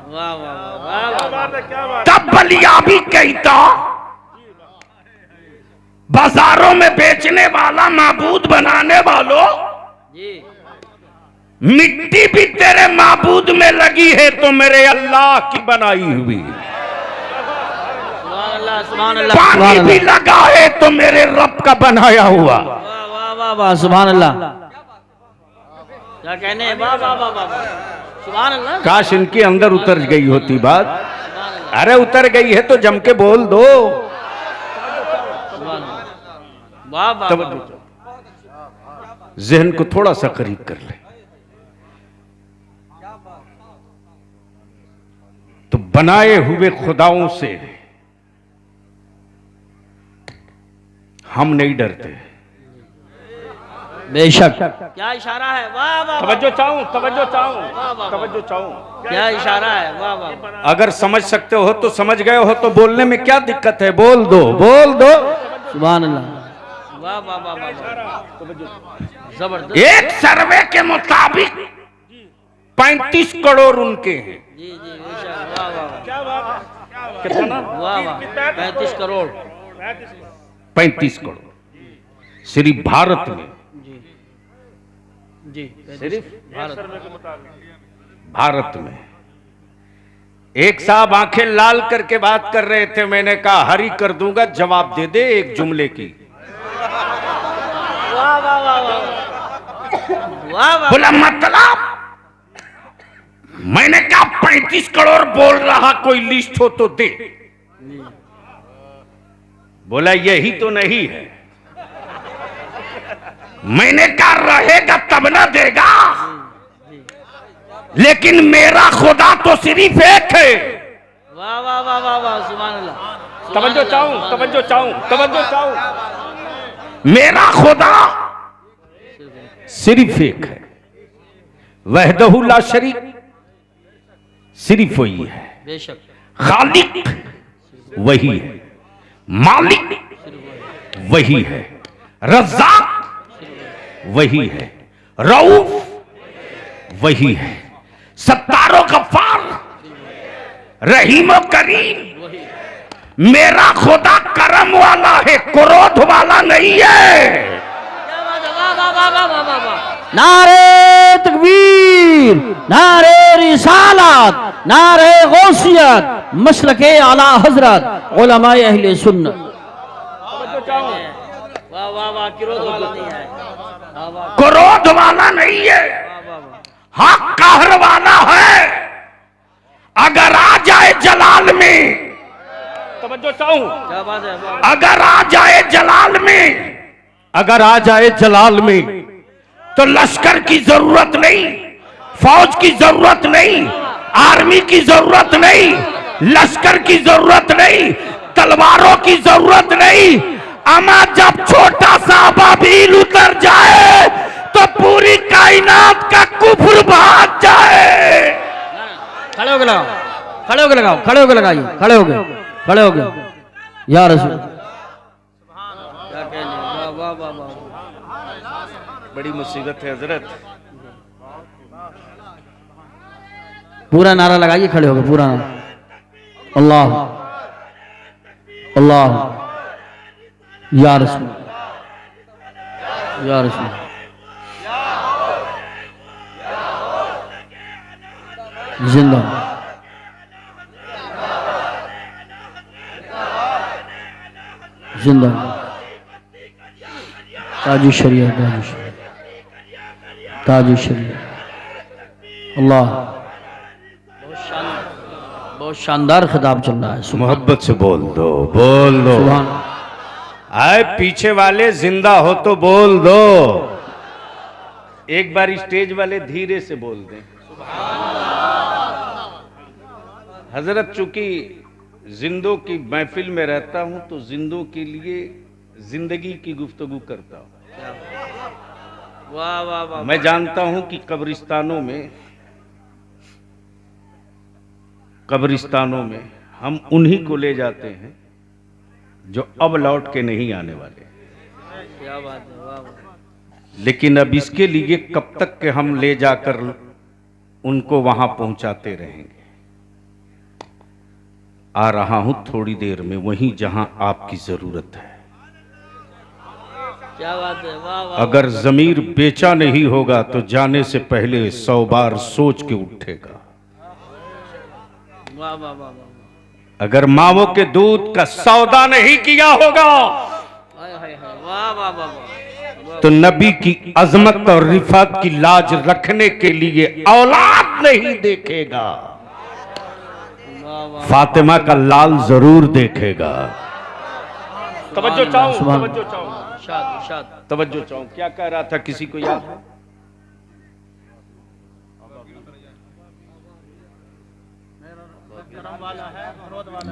वाह वाह वाह वाह। तब बलिया भी कहता, बाजारों में बेचने वाला, माबूद बनाने वालों, जी मिट्टी भी तेरे माबूद में लगी है तो मेरे अल्लाह की बनाई हुई। सुभान अल्लाह, सुभान अल्लाह, पानी भी लगा है तो मेरे रब का बनाया हुआ। वाह वाह वाह वाह, सुभान अल्लाह। क्या कहने हैं, वाह वाह वाह वाह, सुभान अल्लाह। काश इनके अंदर उतर गई होती बात। सुभान अल्लाह, अरे उतर गई है तो जम के बोल दो। सुभान अल्लाह, वाह वाह वाह। जहन को थोड़ा सा करीब कर ले तो बनाए हुए खुदाओं से हम नहीं डरते। बेशक। क्या इशारा है, वाह वाह। तवज्जो चाहूं, तवज्जो चाहूं, वाह, वाह। तवज्जो चाहूं। क्या इशारा है, वाह वाह। अगर समझ सकते हो तो समझ गए हो तो बोलने में क्या दिक्कत है, बोल दो, बोल दो। सुभान अल्लाह, वाह वाह वाह वाह, जबरदस्त। एक सर्वे के मुताबिक 35 करोड़ उनके हैं। जी जी बेशक, वाह वाह क्या बात, कितना? वाह वाह, 35 करोड़। 35 करोड़ सिर्फ भारत में। जी जी, सिर्फ भारत। भारत में। एक साहब आंखें लाल करके बात कर रहे थे, मैंने कहा हरी कर दूंगा, जवाब दे दे एक जुमले की। वाह वाह वाह वाह, वाह वाह। बोला मतलब, मैंने कहा 35 करोड़ बोल रहा, कोई लिस्ट हो तो दे। बोला यही तो नहीं है। मैंने कहा रहेगा तब ना देगा, लेकिन मेरा खुदा तो सिर्फ एक है। वाह वाह वाह वाह वाह, सुभान अल्लाह। तवज्जो चाहूं, तवज्जो चाहूं, तवज्जो चाहूं। मेरा खुदा सिर्फ एक है, वहदहु ला शरीक, सिर्फ वही है। बेशक। खालिक वही है, मालिक वही है, रज़्ज़ाक वही है, रऊफ वही है, सत्तारो गफ्फार, रहीम करीम। मेरा खुदा करम वाला है, क्रोध वाला नहीं है। नारे तकबीर, नारे रिसालत, नारे गौसियत, मसलके आला हजरत, उलमाए अहले सुन्नत। वाह वाह वाह, क्रोध वाला नहीं है, क्रोध वाला नहीं है, हाँ कहर वाला है। अगर आ जाए जलाल में, तवज्जो चाहूं, क्या बात है, अगर आ जाए जलाल में, अगर आ जाए जलाल में तो लश्कर की जरूरत नहीं, फौज की जरूरत नहीं, आर्मी की जरूरत नहीं, लश्कर की जरूरत नहीं, तलवारों की जरूरत नहीं। अमा जब छोटा सा अबाबील उतर जाए तो पूरी कायनात का कुफ्र भाग जाए। खड़े होके लगाओ, खड़े होके लगाओ, खड़े होके लगाइए, खड़े होके, खड़े होके। या रसूल, क्या कहने, वाह वाह वाह वाह। बड़ी मुसीबत है हजरत। पूरा नारा लगाइए, खड़े होके पूरा नारा। अल्लाह अल्लाह, या रसूल, या रसूल। जिंदाबाद। जिंदाबाद। ताजी शरीयत, ताजी शरीयत, ताजी शरीयत। अल्लाह, बहुत शानदार खिताब चल रहा है। मोहब्बत से बोल दो, बोल दो। सुभान। आए पीछे वाले जिंदा हो तो बोल दो। एक बार स्टेज वाले धीरे से बोल दें। हजरत, चूंकि जिंदों की महफिल में रहता हूं तो जिंदों के लिए जिंदगी की गुफ्तगू करता हूं। वाह वाह वाह। मैं जानता हूं कि कब्रिस्तानों में हम उन्हीं को ले जाते हैं जो अब लौट के नहीं आने वाले। क्या बात है, वाह वाह। लेकिन अब इसके लिए कब तक के हम ले जाकर उनको वहां पहुंचाते रहेंगे। आ रहा हूं थोड़ी देर में वहीं जहां आपकी जरूरत है। क्या बात है, वाह वाह। अगर जमीर बेचा नहीं होगा तो जाने से पहले 100 बार सोच के उठेगा। वाह वाह वाह। अगर मावों के दूध का सौदा नहीं किया होगा वाह वाह वाह। तो नबी की अजमत और रिफात की लाज रखने के लिए औलाद नहीं देखेगा, फातिमा का लाल जरूर देखेगा। तवज्जो चाहूं, तवज्जो चाहूं, तवज्जो चाहूं। क्या कह रहा था, किसी को याद है?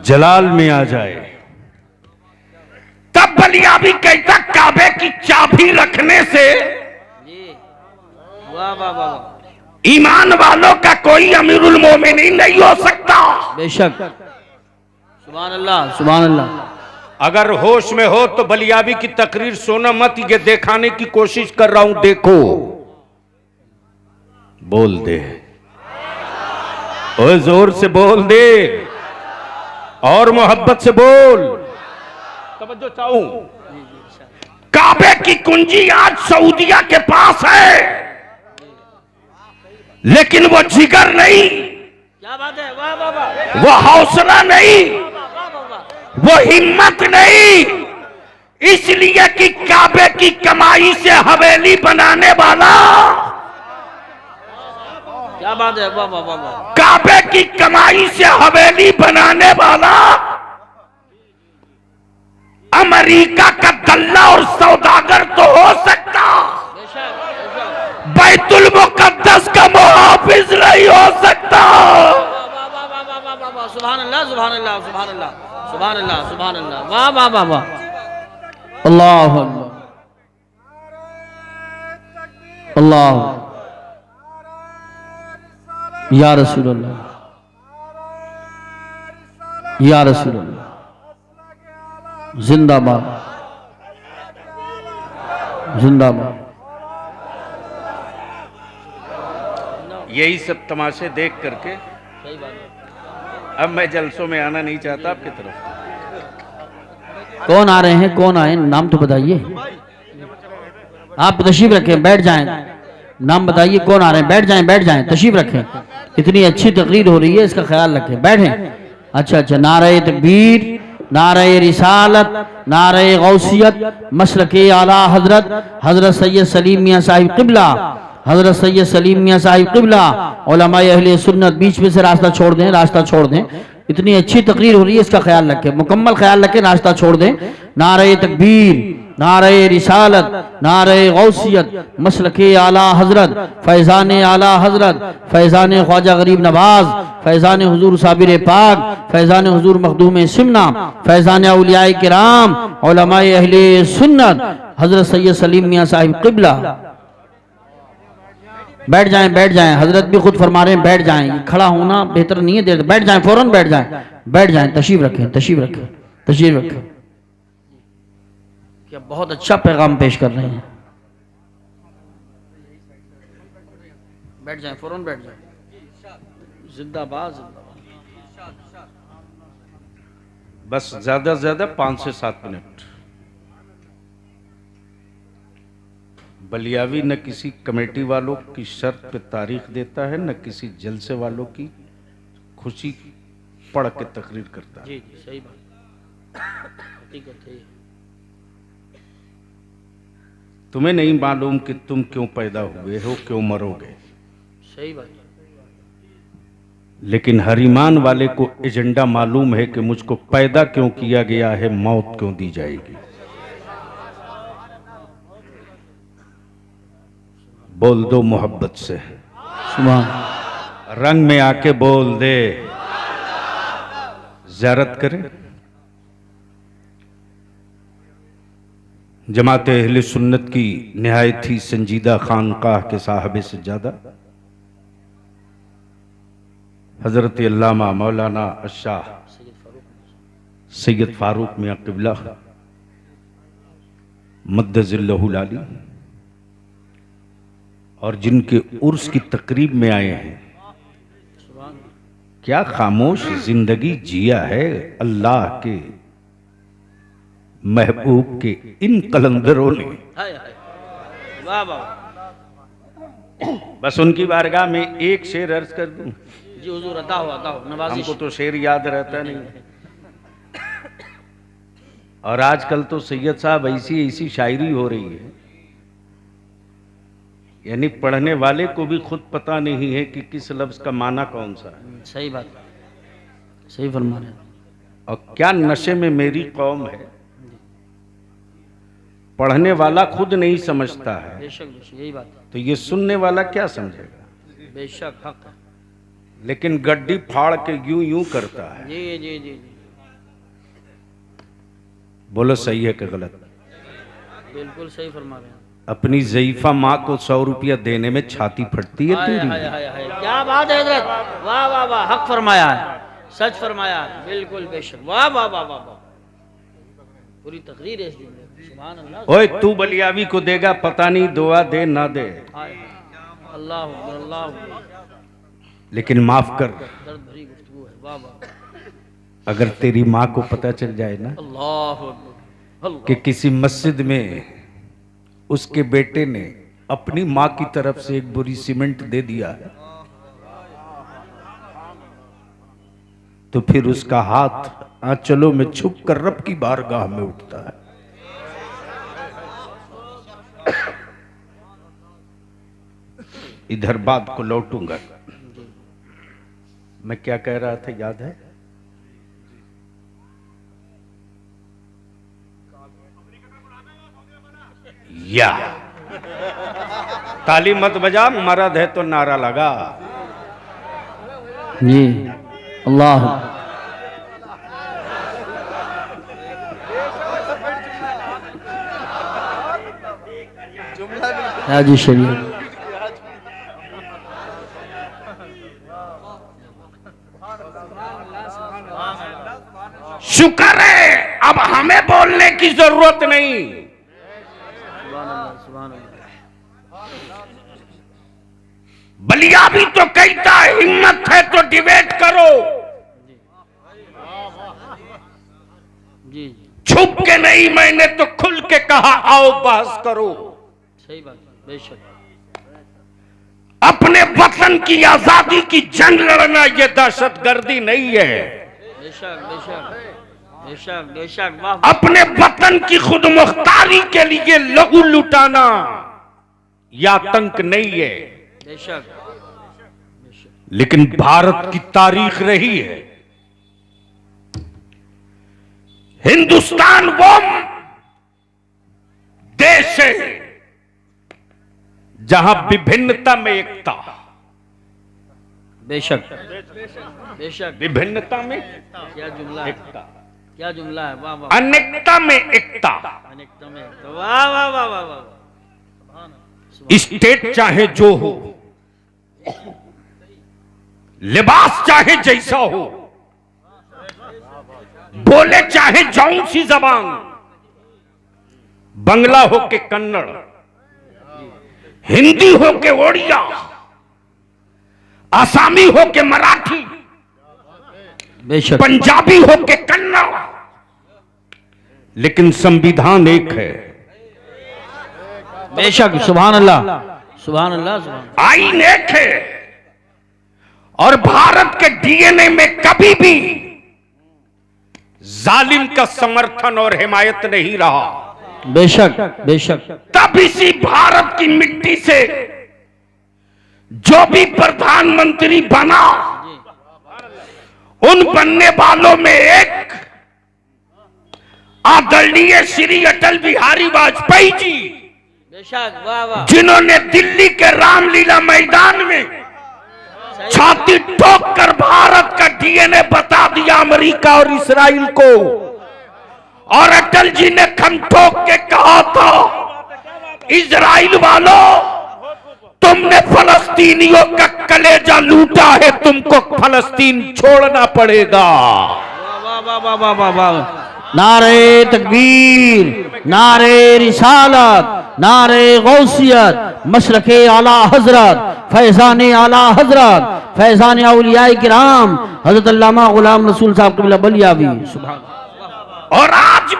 जलाल में आ जाए तब बलिया भी कहता काबे की चाबी रखने से वाह वाह वाह। ईमान वालों का कोई अमीरुल मोमिनीन नहीं हो सकता। बेशक। सुभान अल्लाह, सुभान अल्लाह। अगर होश में हो तो बलियाबी की तकरीर सोना मत, ये दिखाने की कोशिश कर रहा हूं। देखो, बोल दे, ओए जोर से बोल दे और मोहब्बत से बोल। तवज्जो चाहूं। काबे की कुंजी आज सऊदिया के पास है, लेकिन वो जिगर नहीं, क्या बात है, वाह वाह वाह। वो हौसला नहीं, वो हिम्मत नहीं, इसलिए कि काबे की कमाई से हवेली बनाने वाला, क्या बात है, वाह वाह वाह। काबे की कमाई से हवेली बनाने वाला अमेरिका का दल्ला और सौदागर तो हो सकता, बैतुल मुकद्दस का मुहाफिज नहीं हो सकता। सुभान अल्लाह, सुभान अल्लाह, सुभान अल्लाह, सुभान अल्लाह, सुभान अल्लाह। वाह वाह वाह वाह। अल्लाह अल्लाह। या रसूल अल्लाह, या रसूल अल्लाह। जिंदाबाद, जिंदाबाद। यही सब तमाशे देख करके अब मैं जलसों में आना नहीं चाहता आपकी तरफ। कौन आ रहे हैं, कौन आए, नाम तो बताइए। आप तशरीफ रखें, बैठ जाएं। नाम बताइए कौन आ रहे हैं, बैठ जाएं, बैठ जाएं, तशरीफ रखें। इतनी अच्छी तकरीर हो रही है, इसका ख्याल रखें, बैठें। अच्छा अच्छा। नारे तकबीर, नारे रिसालत, नारे गौसियत, मसलके आला हजरत हजरत सैयद सलीम मियां साहिब किबला, हजरत सैयद सलीम मियां साहिब किबला, उलमाए अहले सुन्नत। बीच में से रास्ता छोड़ दें, रास्ता छोड़ दें। इतनी अच्छी तकरीर हो रही है, इसका ख्याल रखें, मुकम्मल ख्याल रखें, रास्ता छोड़ दें। नारे तकबीर, नारे रिसालत, नारे गौसियत, मसलके आला हजरत, फैज़ान आला हजरत, फैज़ान ख्वाजा गरीब नवाज, फैज़ान हुजूर साबिर पाक, फैज़ान हुजूर मखदूम सिमना, फैज़ान औलियाए किराम, उलमाए अहले सुन्नत, हजरत सैयद सलीम मियां साहिब किबला। बैठ जाएं, बैठ जाएं। हजरत भी खुद फरमा रहे हैं बैठ जाएं, खड़ा होना बेहतर नहीं है, देर बैठ जाएं, फौरन बैठ जाएं, बैठ जाएं। तशरीफ रखें, तशरीफ रखें, तशरीफ रखें। क्या बहुत अच्छा पैगाम पेश कर रहे हैं। बैठ जाएं, फौरन बैठ जाएं। जिंदाबाद, जिंदाबाद। बस ज्यादा से ज्यादा 5 से 7 मिनट। बलियावी न किसी कमेटी वालों की शर्त पे तारीख देता है, न किसी जलसे वालों की खुशी पढ़ के तकरीर करता है। जी जी सही बात, हकीकत है। तुम्हें नहीं मालूम कि तुम क्यों पैदा हुए हो, क्यों मरोगे। सही बात। लेकिन हर ईमान वाले को एजेंडा मालूम है कि मुझको पैदा क्यों किया गया है, मौत क्यों दी जाएगी। बोल दो मोहब्बत से, सुभान। रंग में आके बोल दे। ज़ियारत करें। जमाते अहले सुन्नत की निहायत ही संजीदा खानकाह के साहबे से ज्यादा हजरत अल्लामा मौलाना अशाह सैयद फारूक मियां क़िबला मद्दज़िल्लहुल आली, और जिनके उर्स की तकरीब में आए हैं। क्या खामोश जिंदगी जिया है अल्लाह के महबूब के इन कलंदरों ने। वाह वाह। बस उनकी बारगाह में एक शेर अर्ज कर दूं। जी हुजूर, अता हो नवाज़िश। हमको तो शेर याद रहता नहीं, और आजकल तो सैयद साहब ऐसी ऐसी शायरी हो रही है, यानी पढ़ने वाले को भी खुद पता नहीं है कि किस लफ्ज का माना कौन सा है। सही बात, सही फरमा रहे हैं। और क्या नशे में मेरी कौम है, पढ़ने वाला खुद नहीं समझता है, बेशक बेशक, यही बात है। तो ये सुनने वाला क्या समझेगा। बेशक हक है। लेकिन गड्डी फाड़ के यूं यूं करता है। जी जी जी जी, बोलो सही है कि गलत। बिल्कुल सही फरमा रहे हैं। अपनी ज़ईफा माँ को 100 रुपया देने में छाती फटती है हाय तेरी। हाय हाय हाय, क्या बात है हजरत। वाह वाह वाह, हक फरमाया है, सच फरमाया है, बिल्कुल बेशक। वाह वाह वाह वाह वाह, पूरी तकरीर है इस जुमले में। सुभान अल्लाह। ओए तू बलियावी को देगा पता नहीं, दुआ दे ना दे, हाय अल्लाह अकबर, अल्लाह अकबर। लेकिन माफ कर, दर्द भरी गुफ्तगू है। वाह वाह। अगर तेरी माँ को पता चल जाए ना अल्लाह अकबर, अल्लाह। कि किसी मस्जिद में उसके बेटे ने अपनी माँ की तरफ से एक बोरी सीमेंट दे दिया है, तो फिर उसका हाथ आंचलों में छुप कर रब की बारगाह में उठता है। इधर बात को लौटूंगा। मैं क्या कह रहा था याद है? या ताली मत बजा, मर्द है तो नारा लगा। जी अल्लाह। हाजी शरीफ। शुक्र है अब हमें बोलने की जरूरत नहीं। बलिया भी तो कहता है हिम्मत है तो डिबेट करो, जी छुप के नहीं, मैंने तो खुल के कहा आओ बहस करो। सही बात, बेशक। अपने वतन की आजादी की जंग लड़ना ये दहशतगर्दी नहीं है। बेशक बेशक बेशक बेशक, वाह। अपने वतन की खुद मुख्तारी के लिए लहू लुटाना या आतंक नहीं है। बेशक। लेकिन भारत की तारीख रही है, हिंदुस्तान वो देश है जहां विभिन्नता में एकता। बेशक बेशक, विभिन्नता में क्या जुमला है, एकता, क्या जुमला है। वाह वाह। अनेकता में एकता। अनेकता में एकता। वाह वाह वाह वाह वाह। स्टेट चाहे जो हो, लिबास चाहे जैसा हो, बोले चाहे जौन सी जबान, बंगला हो के कन्नड़, हिंदी हो के ओडिया, आसामी हो के मराठी, बेशक। पंजाबी हो के कन्नड़, लेकिन संविधान एक है। बेशक, सुभान अल्लाह, सुभान अल्लाह, सुभान। आईन एक है और भारत के डीएनए में कभी भी जालिम का समर्थन और हिमायत नहीं रहा। बेशक, बेशक, तब इसी भारत की मिट्टी से जो भी प्रधानमंत्री बना, उन बनने वालों में एक आदरणीय श्री अटल बिहारी वाजपेयी जी, बेशक, वाह वाह, जिन्होंने दिल्ली के रामलीला मैदान में छाती ठोक कर भारत का डीएनए बता दिया अमेरिका और इस्राइल को। और अटल जी ने खम ठोक के कहा था, इजराइल वालों, तुमने फलस्तीनियों का कलेजा लूटा है, तुमको फलस्तीन छोड़ना पड़ेगा। वाह वाह वाह वाह वाह वाह। नारे तकबीर, नारे रिसालत, नारे गौसियत, मशरके आला हजरत, फैजान आला हजरत, फैजान औलियाए किराम हजरत अल्लामा गुलाम रसूल साहब कबीला बलियावी। सुभान। और आज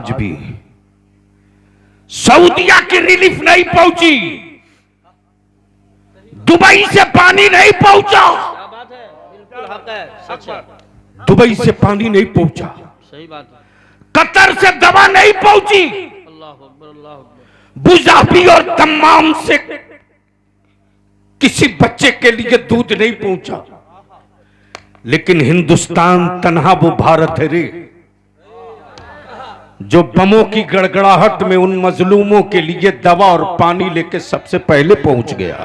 भी सऊदिया की रिलीफ नहीं पहुंची, दुबई से पानी नहीं पहुंचा, दुबई से पानी नहीं पहुंचा, सही बात है, कतर से दवा नहीं पहुंची, अल्लाह अकबर, अल्लाह अकबर। बुजाबी और तमाम से किसी बच्चे के लिए दूध नहीं पहुंचा। लेकिन हिंदुस्तान तन्हा वो भारत है रे, जो बमों की गड़गड़ाहट में उन मजलूमों के लिए दवा और पानी लेके सबसे पहले पहुंच गया।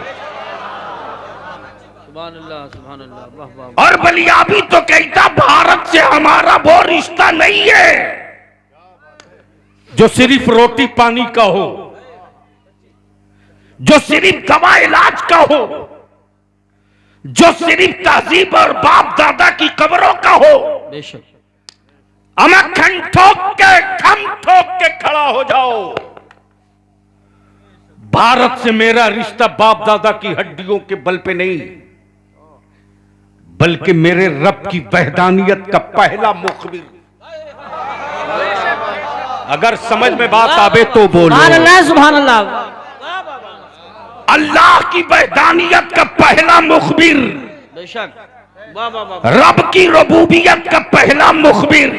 सुभान अल्लाह, सुभान अल्लाह, वाह वाह। और बलियाबी तो कहता, भारत से हमारा वो रिश्ता नहीं है जो सिर्फ रोटी पानी का हो, जो सिर्फ दवा इलाज का हो, जो सिर्फ तहजीब और बाप दादा की कब्रों का हो। बेशक, अमखन ठोक के, खम ठोक के खड़ा हो जाओ, भारत से मेरा रिश्ता बाप दादा की हड्डियों के बल पे नहीं, बल्कि मेरे रब की वहदानियत का पहला मुखबिर। अगर समझ में बात आवे तो बोलो। सुभान अल्लाह, सुभान अल्लाह। अल्लाह की वहदानियत का पहला मुखबिर, बेशक, वाह वाह वाह, रब की रबूबियत का पहला मुखबिर,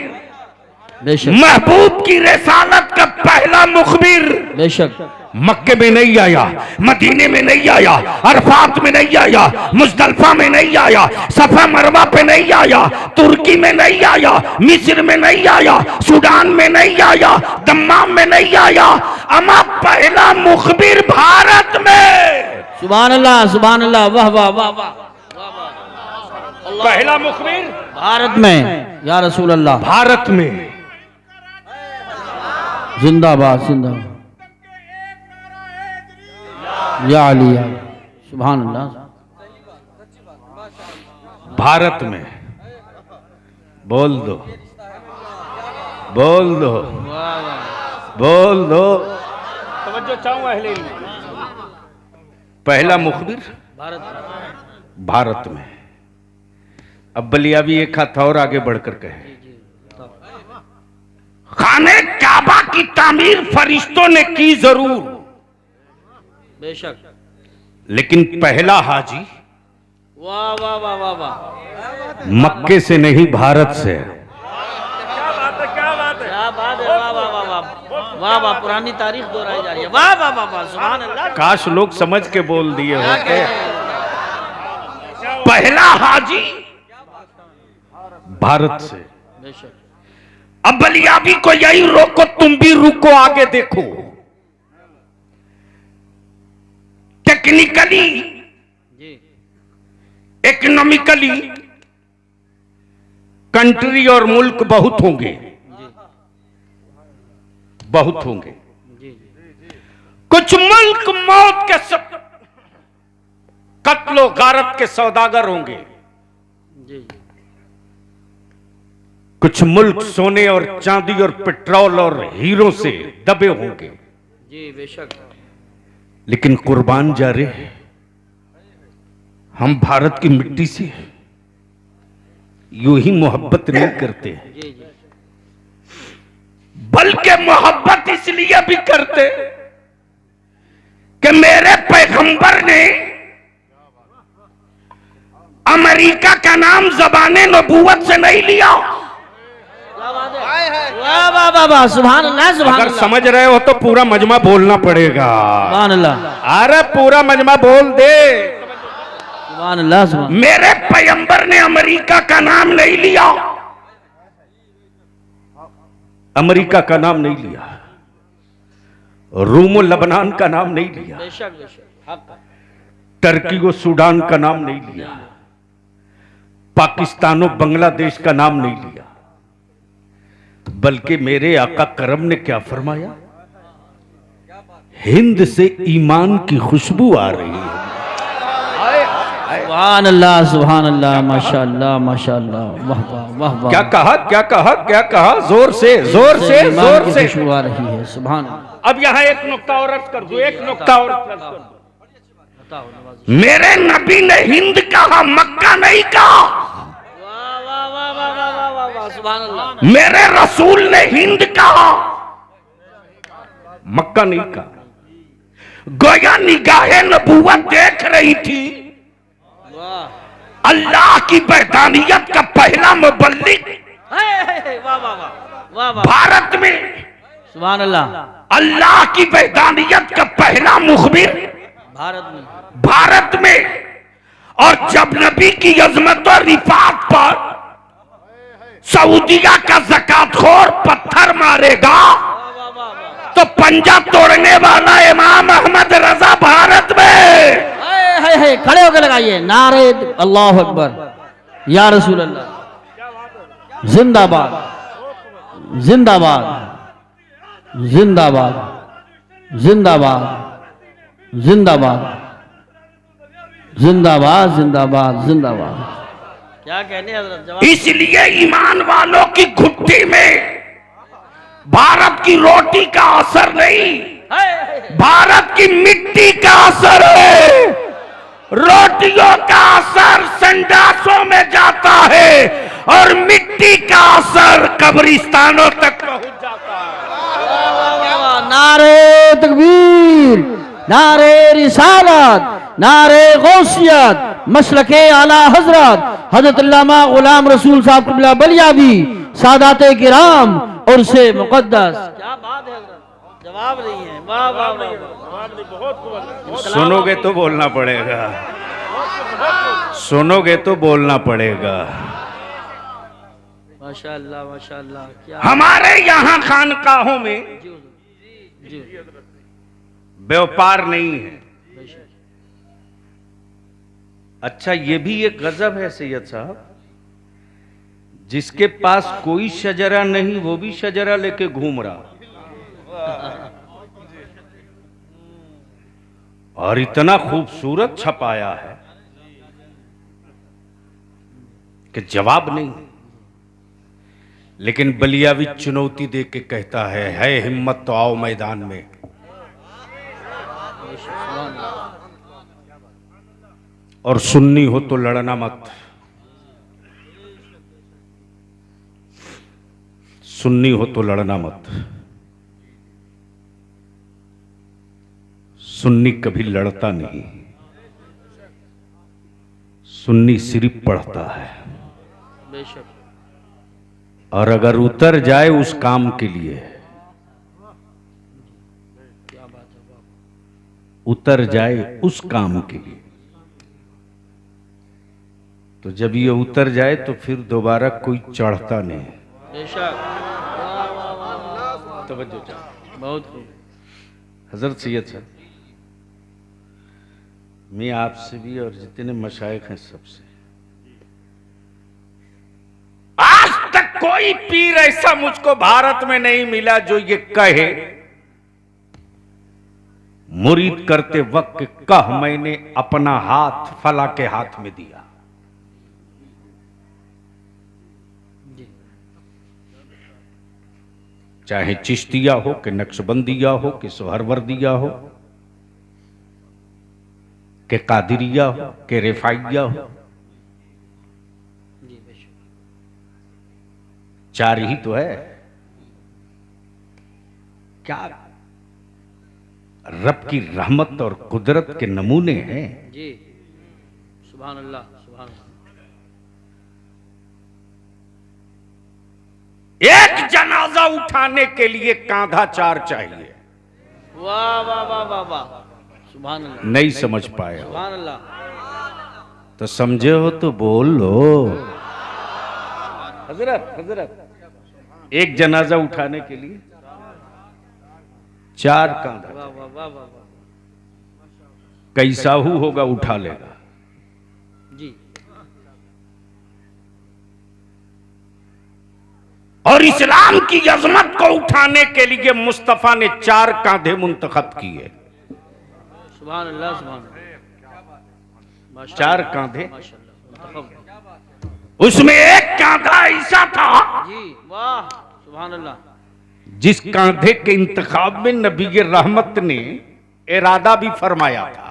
बेशक, महबूब की रिसालत का पहला मुखबिर बेशक, मक्के में नहीं आया, मदीने में नहीं आया, अरफात में नहीं आया, मुजदलफा में नहीं आया, सफा मरवा पे नहीं आया, तुर्की में नहीं आया, मिस्र में नहीं आया, सूडान में नहीं आया, दम्माम में नहीं आया, अमा पहला मुखबिर भारत में। सुभान अल्लाह, सुभान अल्लाह, वाह वाह वाह वाह, पहला मुखबिर भारत में, या रसूल अल्लाह, भारत में। जिंदाबाद, जिंदाबाद, या अली, या अली। सुभान अल्लाह। भारत में बोल दो, बोल दो, बोल दो। तवज्जो चाहूं अहले इल्म। पहला मुखबिर भारत में। अब बलियाबी एक हाथ और आगे बढ़कर कहे, खाने काबा की तामीर फरिश्तों ने की जरूर, बेशक, लेकिन पहला हाजी वाह वाह वाह वाह वाह, मक्के से नहीं भारत से। क्या बात है, वाह वाह वाह वाह वाह वाह, पुरानी तारीख दोहराई जा रही है, वाह वाह वाह वाह, सुभान अल्लाह। काश लोग समझ के बोल दिए होते। पहला हाजी भारत से। बेशक, अब बलियाबी को यही रोको, तुम भी रुको, आगे देखो। टेक्निकली, जी, इकोनॉमिकली कंट्री और मुल्क बहुत होंगे, जी, बहुत होंगे। जी, कुछ मुल्क मौत के कत्लो गारत के सौदागर होंगे, जी, कुछ मुल्क सोने और चांदी और पेट्रोल और हीरो से दबे होंगे, जी, बेशक, लेकिन कुर्बान जा रहे हैं। हम भारत की मिट्टी से यूं ही मोहब्बत नहीं करते, जी, जी, बल्कि मोहब्बत इसलिए भी करते कि मेरे पैगंबर ने अमेरिका का नाम ज़बाने नबूवत से नहीं लिया। वाह वाह वाह वाह, सुभान अल्लाह सुभान अगर अल्लाह समझ रहे हो तो पूरा मजमा बोलना पड़ेगा। सुभान अल्लाह अरे पूरा मजमा बोल दे। सुभान अल्लाह सुभान। मेरे पैगंबर ने अमेरिका का नाम नहीं लिया, अमेरिका का नाम नहीं लिया, रूम और लबनान का नाम नहीं लिया, बेशक बेशक हक। टर्की और सूडान का नाम नहीं लिया, पाकिस्तान और बांग्लादेश का नाम नहीं लिया, बल्कि मेरे आका करम ने क्या फरमाया, हिंद से ईमान की खुशबू आ रही है। सुभान अल्लाह माशाअल्लाह माशाअल्लाह, वाह वाह वाह वाह। क्या कहा क्या कहा क्या कहा, जोर से जोर से ईमान जोर की से। खुशबू आ रही है, सुभान अल्लाह। अब यहाँ एक नुक्ता और अर्ज कर दो, एक नुक्ता और अर्ज कर दो। बताओ नवाज। मेरे नबी ने हिंद कहा, मक्का नहीं कहा। वाह वाह वाह वाह वाह वाह वाह वाह, सुभान अल्लाह। मेरे रसूल ने हिंद कहा, मक्का नहीं कहा। गोया निगाहे नबूवत देख रही थी वाह अल्लाह की वहदानियत का पहला मुबल्लिग वाह वाह वाह वाह वाह, भारत में, सुभान अल्लाह। अल्लाह की वहदानियत का पहला मुखबिर भारत में। और जब नबी की अजमत और रिफात पर सऊदिया का ज़कातखोर पत्थर मारेगा तो पंजा तोड़ने वाला इमाम अहमद रजा भारत में। है खड़े होकर लगाइए नारे अल्लाह अकबर या रसूल अल्लाह, जिंदाबाद जिंदाबाद जिंदाबाद जिंदाबाद जिंदाबाद जिंदाबाद जिंदाबाद जिंदाबाद। क्या कहने हज़रत जवाब। इसलिए ईमान वालों की घुट्टी में भारत की रोटी का असर नहीं, भारत की मिट्टी का असर है। रोटियों का असर संडासों में जाता है और मिट्टी का असर कब्रिस्तानों तक पहुंच जाता है। नारे तकबीर, नारे रिसालत, नारे गौसियत, मसलके आला हजरत हजरत अल्लामा गुलाम रसूल साहब क़िबला बलियावी सादाते किराम और से मुक़द्दस। क्या बात है हजरत, जवाब नहीं है। वाह वाह वाह। सुनोगे तो बोलना पड़ेगा, सुनोगे तो बोलना पड़ेगा। माशाअल्लाह माशाअल्लाह। क्या हमारे यहाँ खानकाहों में जी व्यापार नहीं है। अच्छा ये भी एक गजब है सैयद साहब, जिसके पास कोई शजरा नहीं वो भी शजरा लेके घूम रहा और इतना खूबसूरत छपाया है कि जवाब नहीं। लेकिन बलियावी चुनौती दे के कहता है हिम्मत तो आओ मैदान में। और सुन्नी हो तो लड़ना मत, सुन्नी हो तो लड़ना मत। सुन्नी कभी लड़ता नहीं, सुन्नी सिर्फ पढ़ता है। बेशक। और अगर उतर जाए उस काम के लिए, उतर जाए उस काम के लिए, तो जब ये उतर जाए तो फिर दोबारा कोई चढ़ता नहीं। बेशक। तवज्जो बहुत खूब। हजरत सैयद साहब, मैं आपसे भी और जितने मशाइख हैं सबसे, आज तक कोई पीर ऐसा मुझको भारत में नहीं मिला जो ये कहे मुरीद करते वक्त कह मैंने अपना हाथ फला के हाथ में दिया। चाहे चिश्तिया हो कि नक्शबंदिया हो कि सोहरवर्दिया हो कि कादिरिया हो कि रिफाइया हो, चार ही तो है। क्या रब की रहमत और कुदरत के नमूने हैं। जी सुभान अल्लाह सुभान अल्लाह। एक जनाजा उठाने के लिए कांधा 4 चाहिए। वाह वाह वाह वाह वाह सुभान अल्लाह। नहीं समझ पाए हो सुभान अल्लाह। तो समझे हो तो बोल लो। हजरत हजरत एक जनाजा उठाने के लिए 4 कांधा। वाह वाह वाह वाह। कैसाहू होगा उठा लेगा। जी और इस्लाम की अजमत को उठाने के लिए मुस्तफा ने 4 कांधे मुंतखब किए। सुभान अल्लाह सुभान अल्लाह। 4 कांधे। माशाअल्लाह। उसमें एक कांधा ऐसा था जी वाह सुभान अल्लाह। जिस कांधे के इंतखाब में नबी रहमत ने इरादा भी फरमाया था।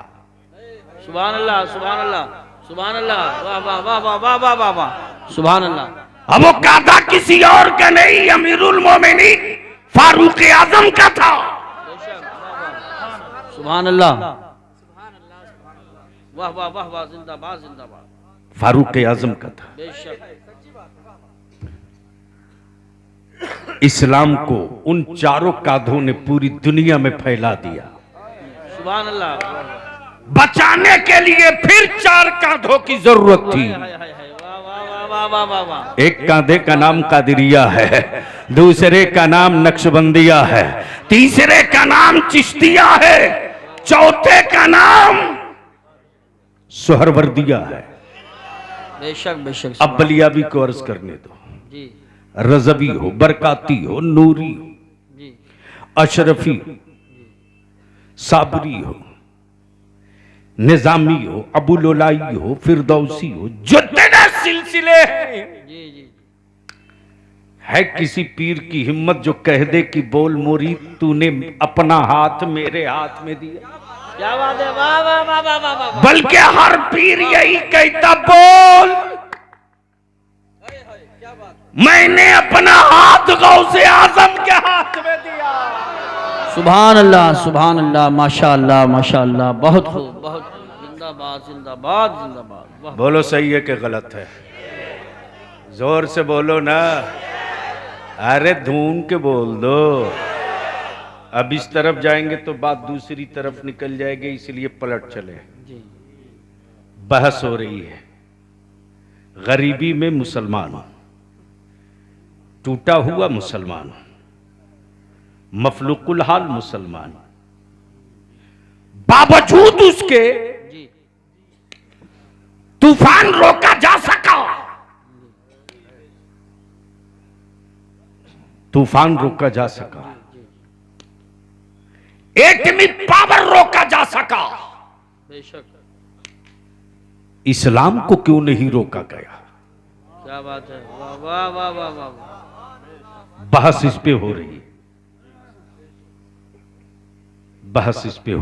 सुभान अल्लाह सुभान अल्लाह सुभान अल्लाह। वाह वाह वाह वाह वाह वाह वाह वाह सुभान अल्लाह। अब वो कांधा किसी और का नहीं, अमीरुल मोमिनीन फारूक आजम का था। सुभान अल्लाह। वाह वाह वाह वाह जिंदाबाद जिंदाबाद। फारूक आजम का था। बेशक इस्लाम को उन 4 कांधों ने पूरी दुनिया में फैला दिया। सुभान अल्लाह। बचाने के लिए फिर 4 कांधों की जरूरत थी। हाय हाय हाय वाह वाह वाह वाह वाह वाह। एक कांधे का नाम कादिरिया है, दूसरे का नाम नक्शबंदिया है, तीसरे का नाम चिश्तिया है, चौथे का नाम सुहरवर्दिया है। बेशक बेशक। अब बलियाबी को अर्ज करने दो। जी रजबी हो, बरकाती हो, नूरी हो, जी अशरफी हो, साबरी हो, निजामी हो, अबुलोलाई हो, फिरदौसी हो, जितने सिलसिले हैं। जी जी है किसी पीर की हिम्मत जो कह दे कि बोल मुरीद तूने अपना हाथ मेरे हाथ में दिया। क्या बात है। वाह वाह वाह वाह वाह वाह। बल्कि हर पीर यही कहता बोल मैंने अपना हाथ गौसे आजम के हाथ में दिया। सुभान अल्लाह माशाअल्लाह माशाअल्लाह। बहुत खूब बहुत खूब। जिंदाबाद जिंदाबाद जिंदाबाद। वाह बोलो सही है कि गलत है? जोर से बोलो ना। अरे धूम के बोल दो। अब इस तरफ जाएंगे तो बात दूसरी तरफ निकल जाएगी, इसलिए पलट चले। जी बहस हो रही है गरीबी में मुसलमान, टूटा हुआ मुसलमान, मफलूकुल हाल मुसलमान, बावजूद उसके जी तूफान रोका जा सका, तूफान रोका जा सका, एटमी पावर रोका जा सका। बेशक। इस्लाम को क्यों नहीं रोका गया? क्या बात है। वाह वाह वाह वाह वाह वाह। बहस इस पे हो रही है, बहस इस पे हो,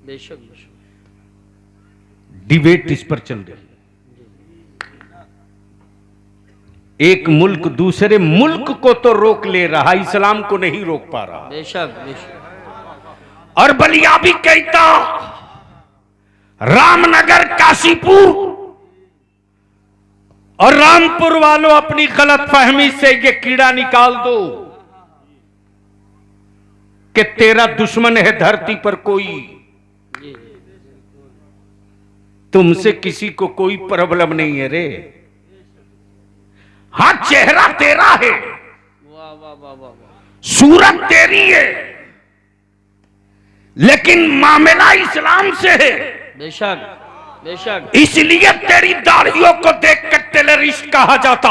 बेशक बेशक। डिबेट इस पर चल रही है। एक मुल्क दूसरे मुल्क को तो रोक ले रहा, इस्लाम को नहीं रोक पा रहा। बेशक बेशक। और बलिया भी कहता रामनगर, काशीपुर और रामपुर वालों अपनी गलत फहमी से ये कीड़ा निकाल दो कि तेरा दुश्मन है धरती पर कोई, जी तुमसे किसी को कोई प्रॉब्लम नहीं है रे। हाँ चेहरा तेरा है, वाह वाह वाह वाह वाह। सूरत तेरी है, लेकिन मामला इस्लाम से है। बेशक बेशक इसलिए तेरी दाढ़ियों को देखकर टेररिस्ट कहा जाता,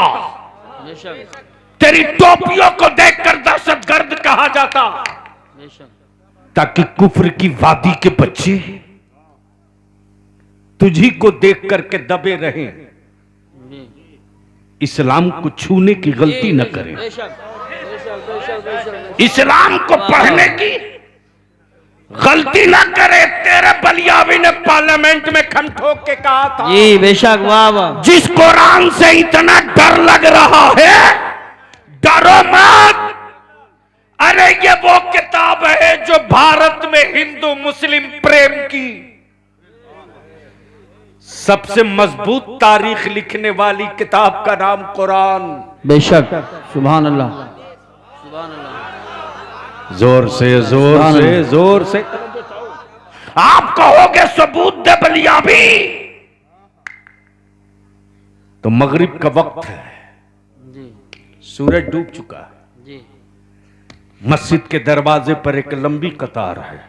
बेशक तेरी टोपियों को देखकर दहशतगर्द कहा जाता, बेशक। ताकि कुफ्र की वादी के बच्चे तुझी को देख करके दबे रहें, जी इस्लाम को छूने की गलती न करें, बेशक बेशक बेशक बेशक। इस्लाम को पढ़ने की गलती न करे। तेरे बलियावी ने पार्लियामेंट में खम ठोक के कहा था, जी बेशक। वाह वाह। जिस कुरान से इतना डर लग रहा है डरो मत। अरे ये वो है जो भारत में हिंदू मुस्लिम प्रेम की सबसे मजबूत तारीख लिखने वाली किताब का नाम कुरान। बेशक, सुभान अल्लाह, सुभान अल्लाह। जोर से आप कहोगे सबूत दे बलिया भी, तो मगरिब का वक्त है जी सूरज डूब चुका है। जी मस्जिद के दरवाजे पर एक लंबी कतार है।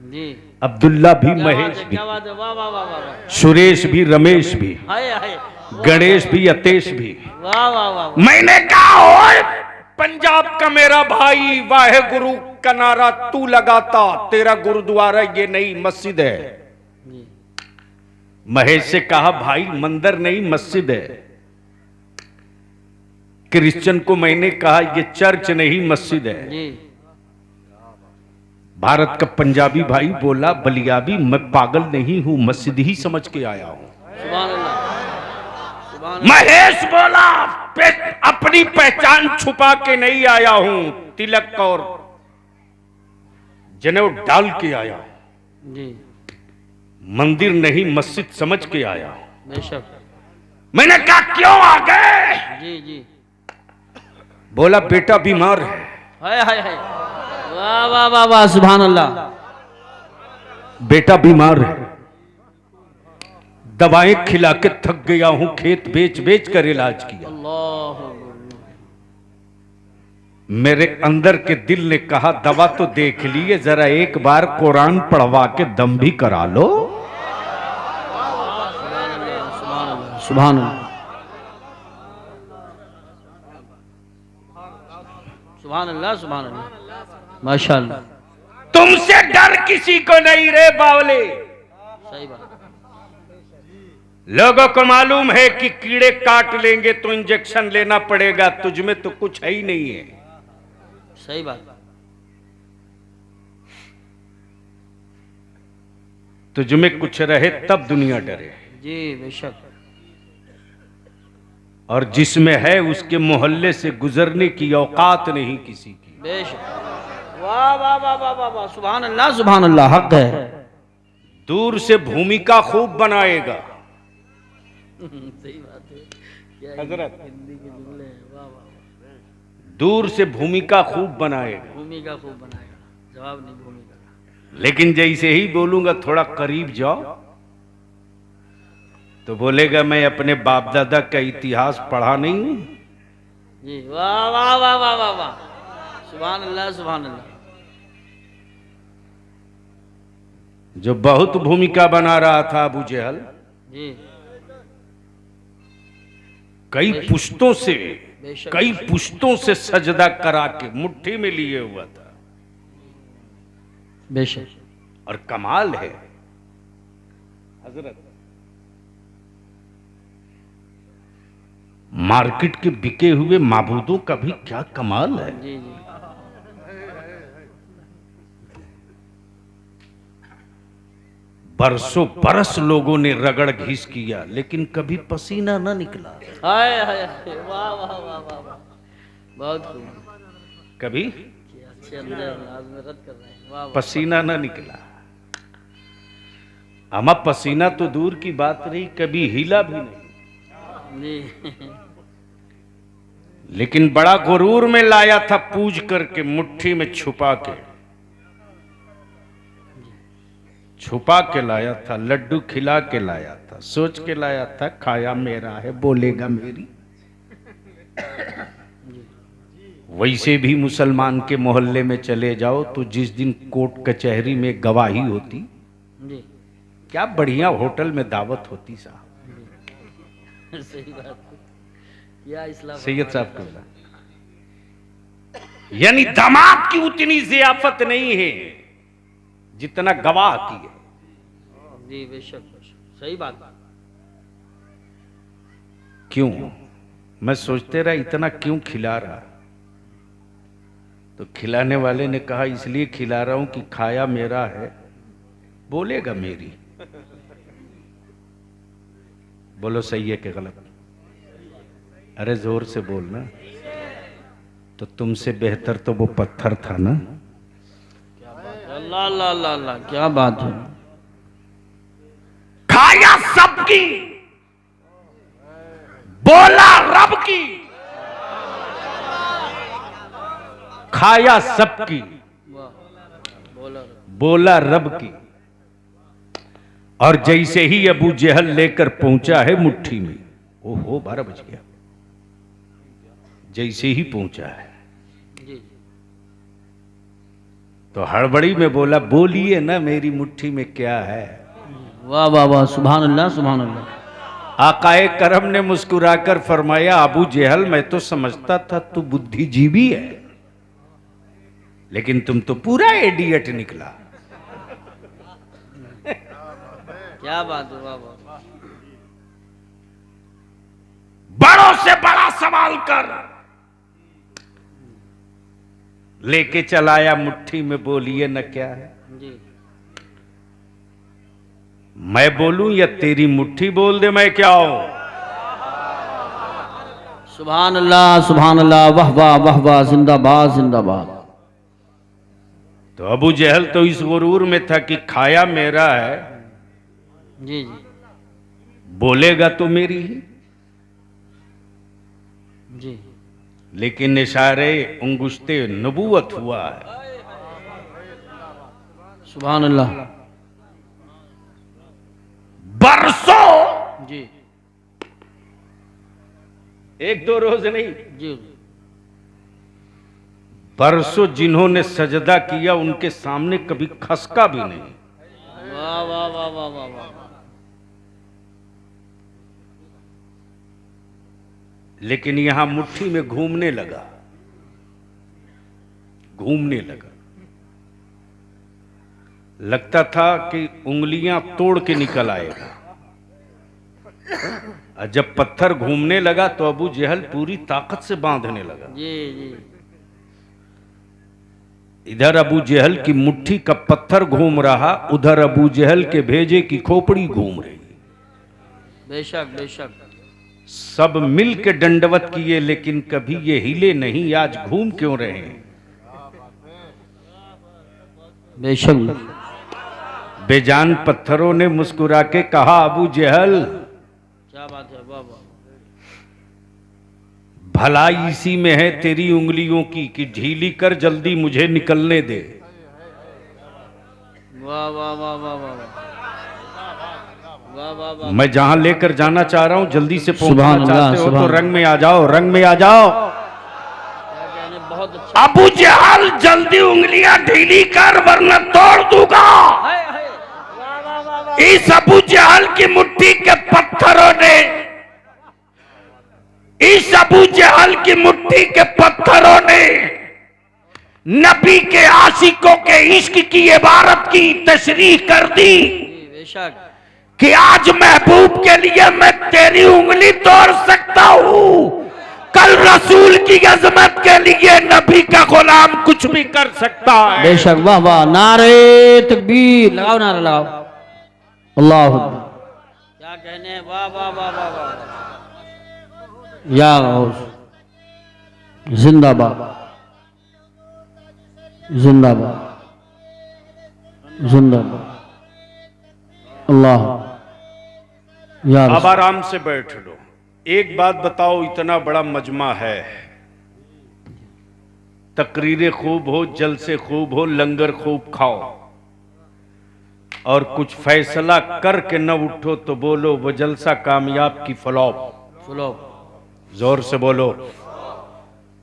जी, अब्दुल्ला भी, महेश भी, क्या बात है, वाह वाह वाह वाह, सुरेश भी, रमेश भी, हाय हाय, गणेश भी, अतेश भी। वाह वाह वाह, मैंने कहा ओए पंजाब का मेरा भाई, वाहे गुरु का नारा तू लगाता, तेरा गुरुद्वारा ये नई मस्जिद है। जी महेश से कहा भाई मंदिर नहीं मस्जिद है। क्रिश्चियन को मैंने कहा ये चर्च नहीं मस्जिद है। जी, भारत का पंजाबी भाई बोला बलियाबी मैं पागल नहीं हूं, मस्जिद ही समझ के आया हूं। सुभान अल्लाह, सुभान अल्लाह। महेश बोला अपनी पहचान छुपा के नहीं आया हूं, तिलक और जनेऊ डाल के आया हूं। जी, मंदिर नहीं मस्जिद समझ के आया हूं। बेशक, मैंने कहा क्यों आ गए? जी जी, बोला बेटा बीमार है। हाय हाय हाय, वाह वाह वाह वाह, सुभान अल्लाह। बेटा बीमार है, दवाएं खिला के थक गया हूं, खेत बेच बेच कर इलाज किया। अल्लाह, मेरे अंदर के दिल ने कहा दवा तो देख लिए, जरा एक बार कुरान पढ़वा के दम भी करा लो। सुभान अल्लाह, सुभान अल्लाह, सुभान अल्लाह, माशाअल्लाह। तुमसे डर किसी को नहीं रे बावले। सही बात, लोगों को मालूम है कि कीड़े काट लेंगे तो इंजेक्शन लेना पड़ेगा, तुझ में तो कुछ है ही नहीं है। सही बात, तुझ में कुछ रहे तब दुनिया डरे, जी बेशक, और जिसमें है उसके मोहल्ले से गुजरने की औकात नहीं किसी की। बेशक, वाह वाह वाह वाह वाह वाह, सुभान अल्लाह, सुभान अल्लाह, हक है। दूर से भूमिका खूब बनाएगा। सही बात है, क्या हजरत हिंदी के जुमले हैं, वाह वाह। दूर से भूमिका खूब बनाएगा, भूमिका खूब बनाएगा, जवाब नहीं भूमिका का। लेकिन जैसे ही बोलूंगा थोड़ा करीब जाओ तो बोलेगा मैं अपने बाप दादा का इतिहास पढ़ा नहीं हूं। जी, वाह वाह वाह वाह वाह वाह, सुभान अल्लाह, सुभान अल्लाह। जो बहुत भूमिका बना रहा था अबू जहल, जी, कई पुश्तों से बेशक, कई पुश्तों से सजदा करा के मुट्ठी में लिए हुआ था। बेशक, और कमाल है हजरत, मार्केट के बिके हुए माबूदों का भी क्या कमाल है। जी जी, बरसों बरस लोगों ने रगड़ घिस किया लेकिन कभी पसीना न निकला। हाय हाय हाय, वाह वाह वाह वाह वाह, बहुत खूब, कभी क्या अच्छे अंदर रद्द कर रहे हैं, वाह वाह। पसीना न निकला। अमा पसीना तो दूर की बात रही, कभी हिला भी नहीं। जी, लेकिन बड़ा गुरूर में लाया था, पूज करके मुट्ठी में छुपा के लाया था, लड्डू खिला के लाया था, सोच के लाया था खाया मेरा है बोलेगा मेरी। वैसे भी मुसलमान के मोहल्ले में चले जाओ तो जिस दिन कोर्ट कचहरी में गवाही होती, जी, क्या बढ़िया होटल में दावत होती साहब। सही बात है, या इस्लाम सैयद साहब का यानी दामाद की उतनी जियाफत नहीं है जितना गवाह की है। जी बेशक, बेशक, सही बात। क्यों? मैं सोचते रहा इतना क्यों खिला रहा, तो खिलाने वाले ने कहा इसलिए खिला रहा हूं कि खाया मेरा है बोलेगा मेरी। बोलो सही है कि गलत? अरे जोर से बोलना। तो तुमसे बेहतर तो वो पत्थर था ना अल्लाह अल्लाह अल्लाह अल्लाह, क्या बात है। खाया सबकी, बोला रब की। खाया सबकी, बोला रब की। और जैसे ही अबू जहल लेकर पहुंचा है मुट्ठी में, ओहो 12 बज गया, जैसे ही पहुंचा है तो हड़बड़ी में बोला, बोलिए ना मेरी मुट्ठी में क्या है। वाह वाह वाह, सुभान अल्लाह सुभान अल्लाह। आकाए करम ने मुस्कुराकर फरमाया, अबू जहल मैं तो समझता था तू बुद्धिजीवी है, लेकिन तुम तो पूरा एडियट निकला। क्या बात है, वाह वाह। बड़ों से बड़ा सवाल कर, लेके चलाया मुट्ठी में, बोलिए न क्या है। जी, मैं बोलूं या तेरी मुट्ठी बोल दे, मैं क्या हूं। सुभान अल्लाह, वाह वाह वाह वाह, जिंदाबाद जिंदाबाद। तो अबू जहल तो इस गुरूर में था कि खाया मेरा है, जी जी बोलेगा तो मेरी ही, जी। लेकिन इशारे अंगुश्ते नबूवत हुआ है। सुभान अल्लाह। बरसों, जी एक दो रोज नहीं, जी। बरसों जिन्होंने सजदा किया उनके सामने कभी खसका भी नहीं। वाह वाह वाह वाह वाह वाह। लेकिन यहां मुट्ठी में घूमने लगा, घूमने लगा। लगता था कि उंगलियां तोड़ के निकल आएगा। और जब पत्थर घूमने लगा तो अबू जहल पूरी ताकत से बांधने लगा। जी जी। इधर अबू जहल की मुट्ठी का पत्थर घूम रहा, उधर अबू जहल के भेजे की खोपड़ी घूम रही। बेशक बेशक। सब मिल के दंडवत किए, लेकिन कभी ये हिले नहीं। आज घूम क्यों रहे हैं? बेशक। बेजान पत्थरों ने मुस्कुरा के कहा, अबू जहल क्या बात है, वाह वाह। भलाई इसी में है तेरी उंगलियों की कि ढीली कर, जल्दी मुझे निकलने दे। वाह वाह वाह वाह वाह वाह वाह वाह। मैं जहां लेकर जाना चाह रहा हूं जल्दी से पहुंचना सुभान चाहते अल्लाह, हो तो सुभान। रंग में आ जाओ, रंग में आ जाओ। बहुत अच्छा। अबू जहल जल्दी उंगलियां ढीली कर वरना तोड़ दूंगा। हाय हाय। वाह वाह वाह वाह। इस अबू जहल की मुट्ठी के पत्थरों ने, इस अबू जहल की मुट्ठी के पत्थरों ने नबी के आशिकों के इश्क की इबारत की तशरीह कर दी बेशक। कि आज महबूब के लिए मैं तेरी उंगली तोड़ सकता हूं, कल रसूल की अजमत के लिए नबी का गुलाम कुछ भी कर सकता है। बेशक, वाह वाह। नारे तकबीर लगाओ, नारा लगाओ। अल्लाह अकबर। क्या कहने, वाह वाह वाह वाह वाह। या गौस जिंदाबाद जिंदाबाद जिंदाबाद। अल्लाह। या अब आराम से बैठ लो। एक बात बताओ, इतना बड़ा मजमा है, तकरीरें खूब हो, जलसे खूब हो, लंगर खूब खाओ, और कुछ फैसला करके न उठो तो बोलो वो जलसा कामयाब की फ्लॉप। फ्लॉप। जोर से बोलो,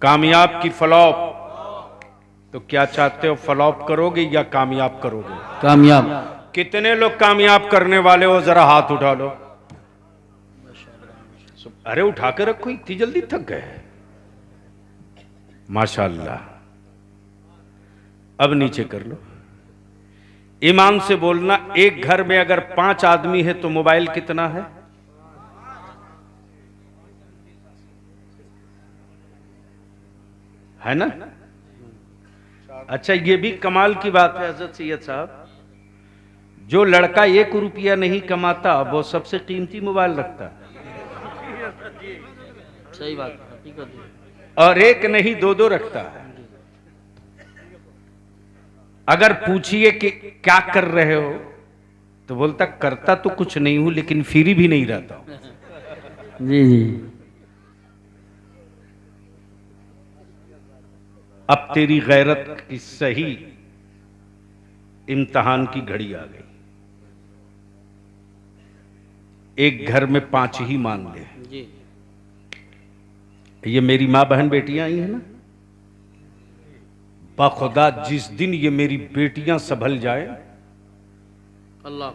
कामयाब की फ्लॉप। तो क्या चाहते हो, फ्लॉप करोगे या कामयाब करोगे? कामयाब। कितने लोग कामयाब करने वाले हो, जरा हाथ उठा लो। अरे उठा के रखो, इतनी जल्दी थक गए। माशाअल्लाह। अब नीचे कर लो। ईमान से बोलना, एक घर में अगर 5 आदमी है तो मोबाइल कितना है? है ना? अच्छा, ये भी कमाल की बात है हजरत सैयद साहब, जो लड़का 1 रुपया नहीं कमाता वो सबसे कीमती मोबाइल रखता है। सही बात, हकीकत है। और एक नहीं 2-2 रखता है। अगर पूछिए कि क्या कर रहे हो तो बोलता करता तो कुछ नहीं हूं लेकिन फ्री भी नहीं रहता हूं। जी जी। अब तेरी गैरत की सही इम्तिहान की घड़ी आ गई। एक घर में 5 ही मान ले। जी। ये मेरी मां बहन बेटियां आई है ना, बाखुदा जिस दिन ये मेरी बेटियां संभल जाए, अल्लाह,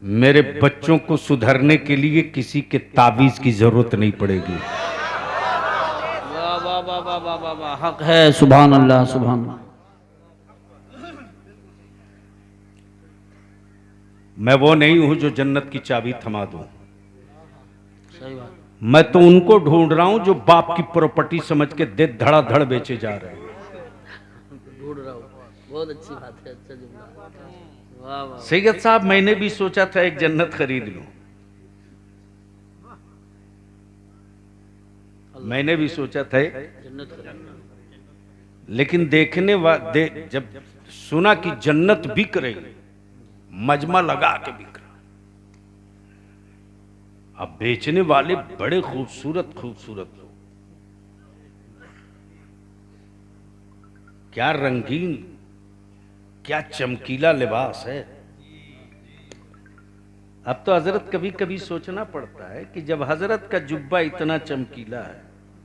मेरे बच्चों को सुधरने के लिए किसी के तावीज की जरूरत नहीं पड़ेगी। वाह वाह वाह वाह वाह वाह वाह, हक है। सुभान अल्लाह, सुभान अल्लाह। मैं वो नहीं हूं जो जन्नत की चाबी थमा दूं। सही बात। मैं तो उनको ढूंढ रहा हूं जो बाप की प्रॉपर्टी समझ के दे धड़ाधड़ बेचे जा रहे हैं। ढूंढ रहा हूँ, बहुत अच्छी बात है, अच्छा जुमला। वाह वाह। सैयद साहब, मैंने भी सोचा था एक जन्नत खरीद लूं, मैंने भी सोचा था जन्नत खरीदना। लेकिन जब सुना कि जन्नत बिक रही, मजमा लगा के बिक रहा। अब बेचने वाले बड़े खूबसूरत खूबसूरत लोग, क्या रंगीन, क्या चमकीला लिबास है। अब तो हजरत कभी कभी सोचना पड़ता है कि जब हजरत का जुब्बा इतना चमकीला है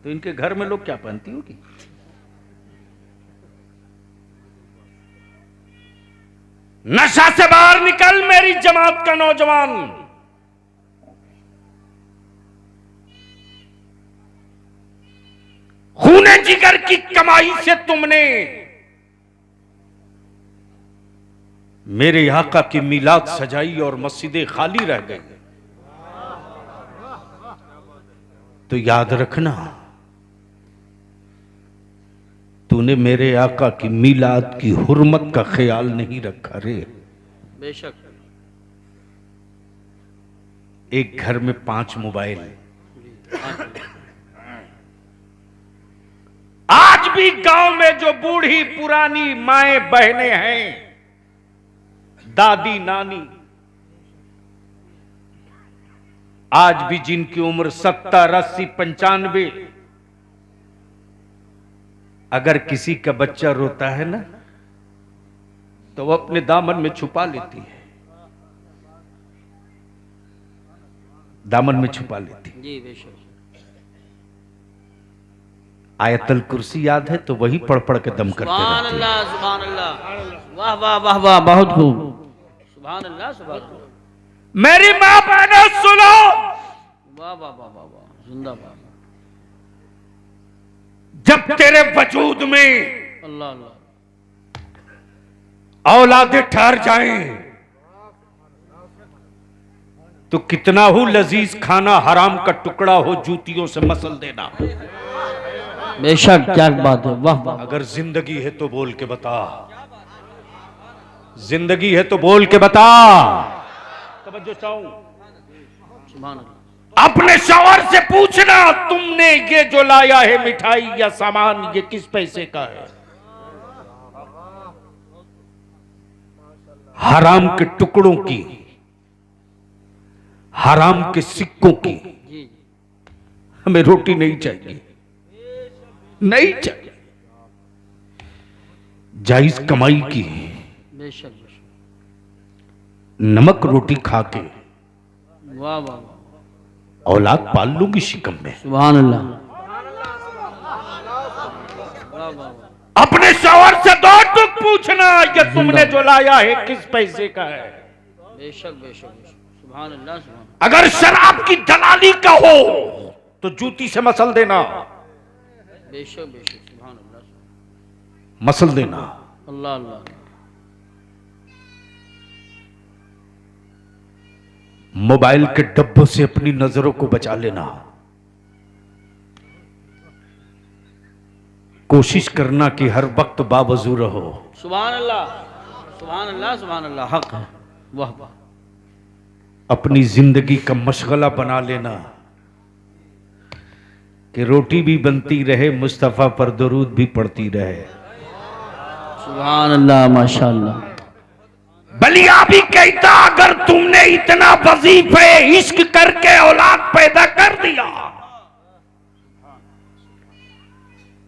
तो इनके घर में लोग क्या पहनती होगी। नशा से बाहर निकल मेरी जमात का नौजवान। खूने जिगर की कमाई से तुमने मेरे आका की मिलाद सजाई और मस्जिदें खाली रह गई। तो याद रखना, तूने मेरे आका की मिलाद की हुर्मत का ख्याल नहीं रखा रे। बेशक। एक घर में 5 मोबाइल है। आज भी गांव में जो बूढ़ी पुरानी माएं बहनें हैं, दादी नानी, आज भी जिनकी उम्र 70, 80, 95, अगर किसी का बच्चा रोता है ना तो वो अपने दामन में छुपा लेती है, दामन में छुपा लेती है। जी बेशक। आयतल कुर्सी याद है तो वही पढ़ पढ़ के दम करते सुभान रहते हैं। अल्लाह, सुभान अल्लाह। वाह वाह वाह वाह, बहुत खूब। सुभान अल्लाह, सुभान अल्लाह। मेरी मां बहनों सुनो, वाह वाह वाह वाह वाह, जिंदाबाद। जब तेरे वजूद में अल्लाह अल्लाह। औलादे ठहर जाएं तो कितना हो लजीज खाना हराम का टुकड़ा हो जूतियों से मसल देना। बेशक, क्या बात है। वाह वाह। अगर जिंदगी है तो बोल के बता, जिंदगी है तो बोल के बता। तवज्जो चाहूं, सुभान अल्लाह। अपने शौहर से पूछना, तुमने ये जो लाया है मिठाई या सामान, ये किस पैसे का है। हराम के टुकड़ों की, हराम के सिक्कों की जी। हमें रोटी नहीं चाहिए, नहीं चाहिए। जायज कमाई की बेशक बेशक। नमक रोटी खा के वाह वाह वाह, औलाद पाल लूंगी शिकम में। सुभान अल्लाह। वाह वाह वाह। अपने शौहर से 2 टुक पूछना, ये तुमने जो लाया है किस पैसे का है। बेशक बेशक बेशक। सुभान अल्लाह, सुभान। अगर शराब की दलाली का हो तो जूती से मसल देना, बेशक बेशक। सुभान अल्लाह, मसल देना। अल्लाह अल्लाह। मोबाइल के डब्बों से अपनी नजरों को बचा लेना। कोशिश करना कि हर वक्त बावजू रहो। सुभान अल्लाह, सुभान अल्लाह, सुभान अल्लाह। हक है। वाह वाह। अपनी जिंदगी का मशगला बना लेना कि रोटी भी बनती रहे, मुस्तफा पर दरूद भी पड़ती रहे। सुभान अल्लाह, माशाअल्लाह। बलिया भी कहता अगर तुमने इतना वजीफे इश्क करके औलाद पैदा कर दिया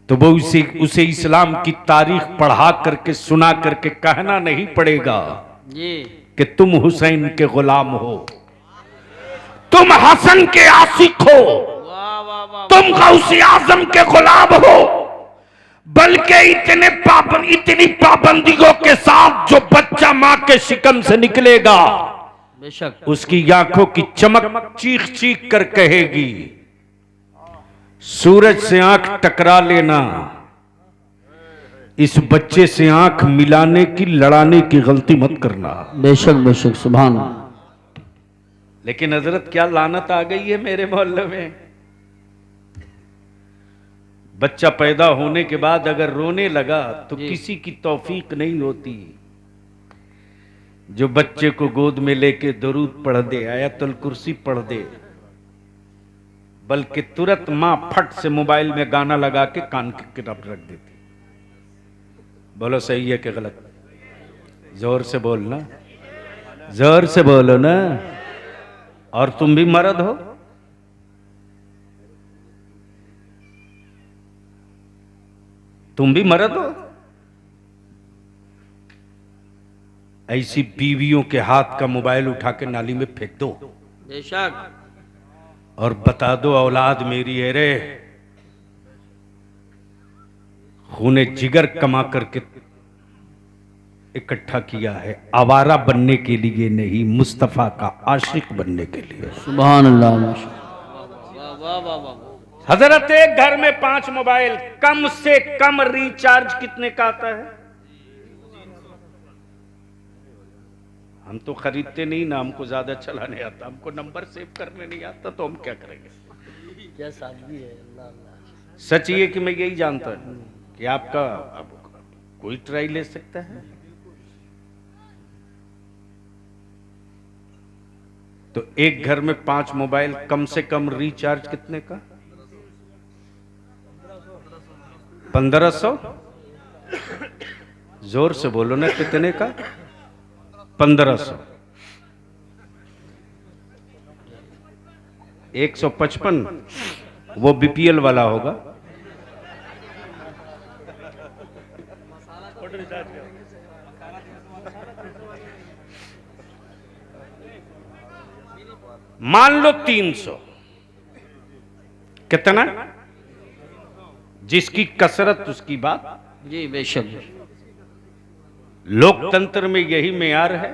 तो वो उसे इस्लाम की तारीख पढ़ा करके सुना करके कहना नहीं पड़ेगा जी कि तुम हुसैन के गुलाम हो, तुम हसन के आशिक हो, वाह वाह वाह, तुम गौसे आजम के गुलाम हो, बल्कि इतनी पाबंदियों के साथ जो बच्चा मां के शिकम से निकलेगा बेशक उसकी आंखों की चमक चीख चीख कर कहेगी सूरज से आंख टकरा लेना, इस बच्चे से आंख मिलाने की लड़ाने की गलती मत करना। बेशक बेशक, सुभान अल्लाह। लेकिन हजरत क्या लानत आ गई है मेरे मोहल्ले में, बच्चा पैदा होने के बाद अगर रोने लगा तो किसी की तौफीक नहीं होती। जो बच्चे को गोद में लेके दरूद पढ़ दे, आयतुल कुर्सी पढ़ दे, बल्कि तुरंत मां फट से मोबाइल में गाना लगा के कान की तरफ रख देती। बोलो सही है कि गलत? जोर से बोलना, जोर से बोलो ना। और तुम भी मर्द हो, तुम भी मर्द हो। ऐसी बीवियों के हाथ का मोबाइल उठा के नाली में फेंक दो बेशक, और बता दो औलाद मेरी है रे, खूने जिगर कमा करके इकट्ठा किया है, आवारा बनने के लिए नहीं, मुस्तफा का आशिक बनने के लिए। सुभान अल्लाह, माशाअल्लाह, वाह वाह वाह। हजरत एक घर में 5 मोबाइल, कम से कम रिचार्ज कितने का आता है? हम तो खरीदते नहीं ना, हमको ज्यादा चलाने आता, हमको नंबर सेव करने नहीं आता, तो हम क्या करेंगे? क्या सादगी है, अल्लाह अल्लाह। सच ये कि मैं यही जानता हूं कि आपका अब कोई ट्राई ले सकता है। तो एक घर में 5 मोबाइल, कम से कम रिचार्ज कितने का? 1500। जोर से बोलो ना, कितने का? 1500। 155 वो बीपीएल वाला होगा। मान लो 300। कितना? जिसकी कसरत उसकी बात। जी बेशक, लोकतंत्र में यही मेयार है।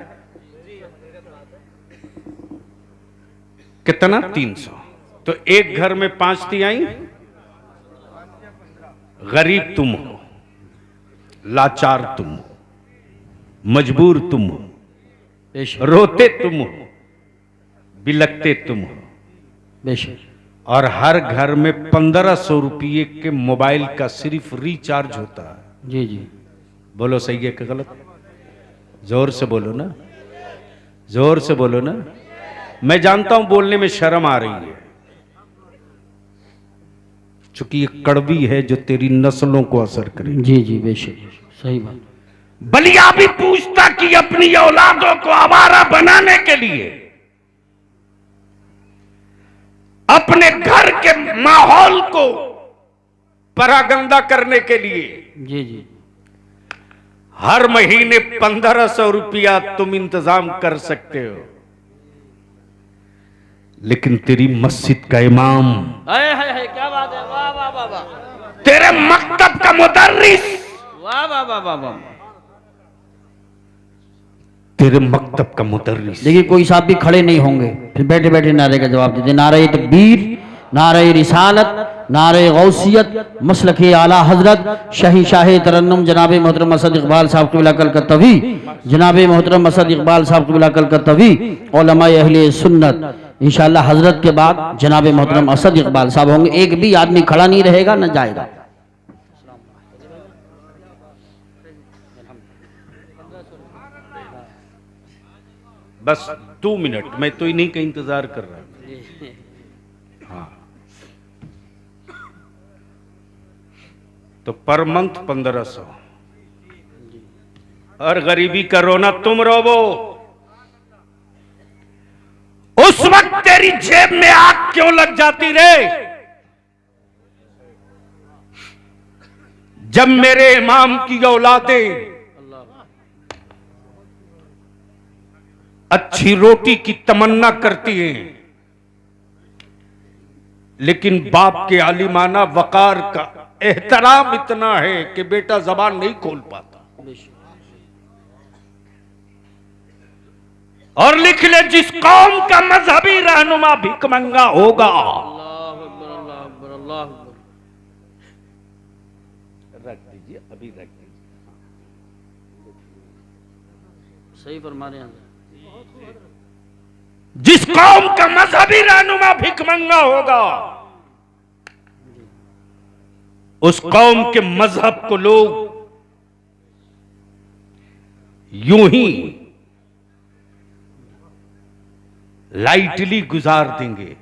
कितना? 300। तो एक घर में 5 तिहाई। गरीब तुम हो, लाचार तुम हो, मजबूर तुम हो, बेशक रोते तुम हो, बिलखते तुम हो, बेशक, और हर घर में 1500 रुपये के मोबाइल का सिर्फ रिचार्ज होता है। जी जी, बोलो सही है कि गलत? जोर से बोलो ना, जोर से बोलो ना। मैं जानता हूं बोलने में शर्म आ रही है, चूंकि ये कड़वी है जो तेरी नस्लों को असर करेगी। जी जी, बेशक, सही बात। बलिया भी पूछता कि अपनी औलादों को आवारा बनाने के लिए, अपने घर के माहौल को परागंदा करने के लिए जी जी, हर महीने 1500 रुपया तुम इंतजाम कर सकते हो, लेकिन तेरी मस्जिद का इमाम, है क्या बात है, वाह वाह वाह वाह, तेरे मकतब का मुदर्रिस, वाह वाह वाह वाह वाह। तेरे मकतब का मुदर्रिस। देखिए कोई साहब भी खड़े नहीं होंगे, फिर बैठे बैठे नारे का जवाब देते। नारे तकबीर, नारे रिसालत, नारे गौसियत, मसलके आला हजरत शाही शाह तरन्नुम जनाब मोहतरम असद इकबाल साहब क़िबला कलकत्तवी, जनाब मोहतरम असद इकबाल साहब क़िबला कलकत्तवी, उलमाए अहले सुन्नत। इंशाअल्लाह हजरत के बाद जनाब मोहतरम असद इकबाल साहब होंगे। एक भी आदमी खड़ा नहीं रहेगा, न जाएगा। बस 2 मिनट, मैं तो इन्हीं का इंतजार कर रहा हूं। हाँ, तो पर मंथ 1500। और गरीबी का रोना तुम रोवो। उस वक्त तेरी जेब में आग क्यों लग जाती रे, जब मेरे इमाम की औलादें अच्छी रोटी की तमन्ना करती हैं, लेकिन बाप के आलिमाना वकार का एहतराम इतना है कि बेटा जबान नहीं खोल पाता। और लिख ले, जिस कौम का मजहबी रहनुमा भिखमंगा होगा, रख दीजिए, अभी रख दीजिए, सही फरमा रहे हैं। जिस कौम का मजहबी रहनुमा भिखमंगा होगा, उस कौम के मजहब को लोग यूं ही लाइटली गुजार देंगे।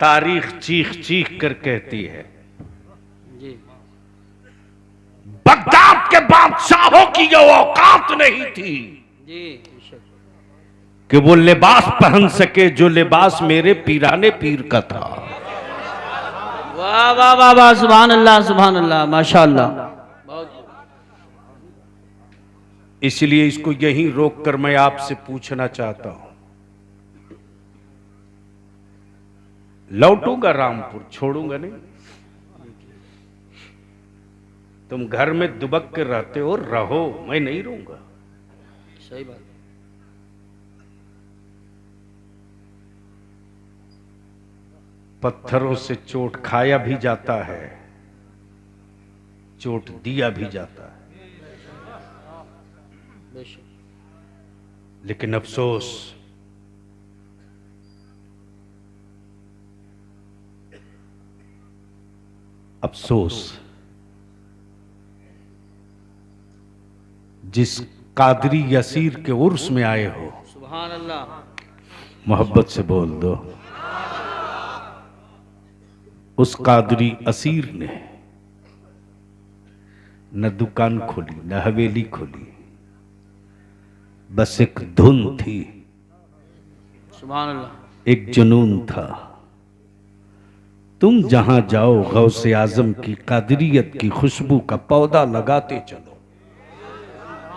तारीख चीख चीख कर कहती है, जी बगदाद के बादशाहों की जो औकात नहीं थी जी कि वो लिबास पहन सके जो लिबास मेरे पीराने पीर का था। वाह वाह वाह वाह, सुभान अल्लाह, माशाअल्लाह। इसलिए इसको यहीं रोककर मैं आपसे पूछना चाहता हूं, लौटूंगा रामपुर, छोड़ूंगा नहीं। तुम घर में दुबक कर रहते हो, रहो, मैं नहीं रहूंगा। सही बात। पत्थरों से चोट खाया भी जाता है, चोट दिया भी जाता है, लेकिन अफसोस जिस कादरी यसीर के उर्स में आए हो, सुभान अल्लाह, मोहब्बत से बोल दो, उस कादरी असीर ने न दुकान खोली, न हवेली खोली, बस एक धुन थी, सुभान अल्लाह, एक जुनून था। तुम जहां जाओ गौसे आजम की कादरियत की खुशबू का पौधा लगाते चलो।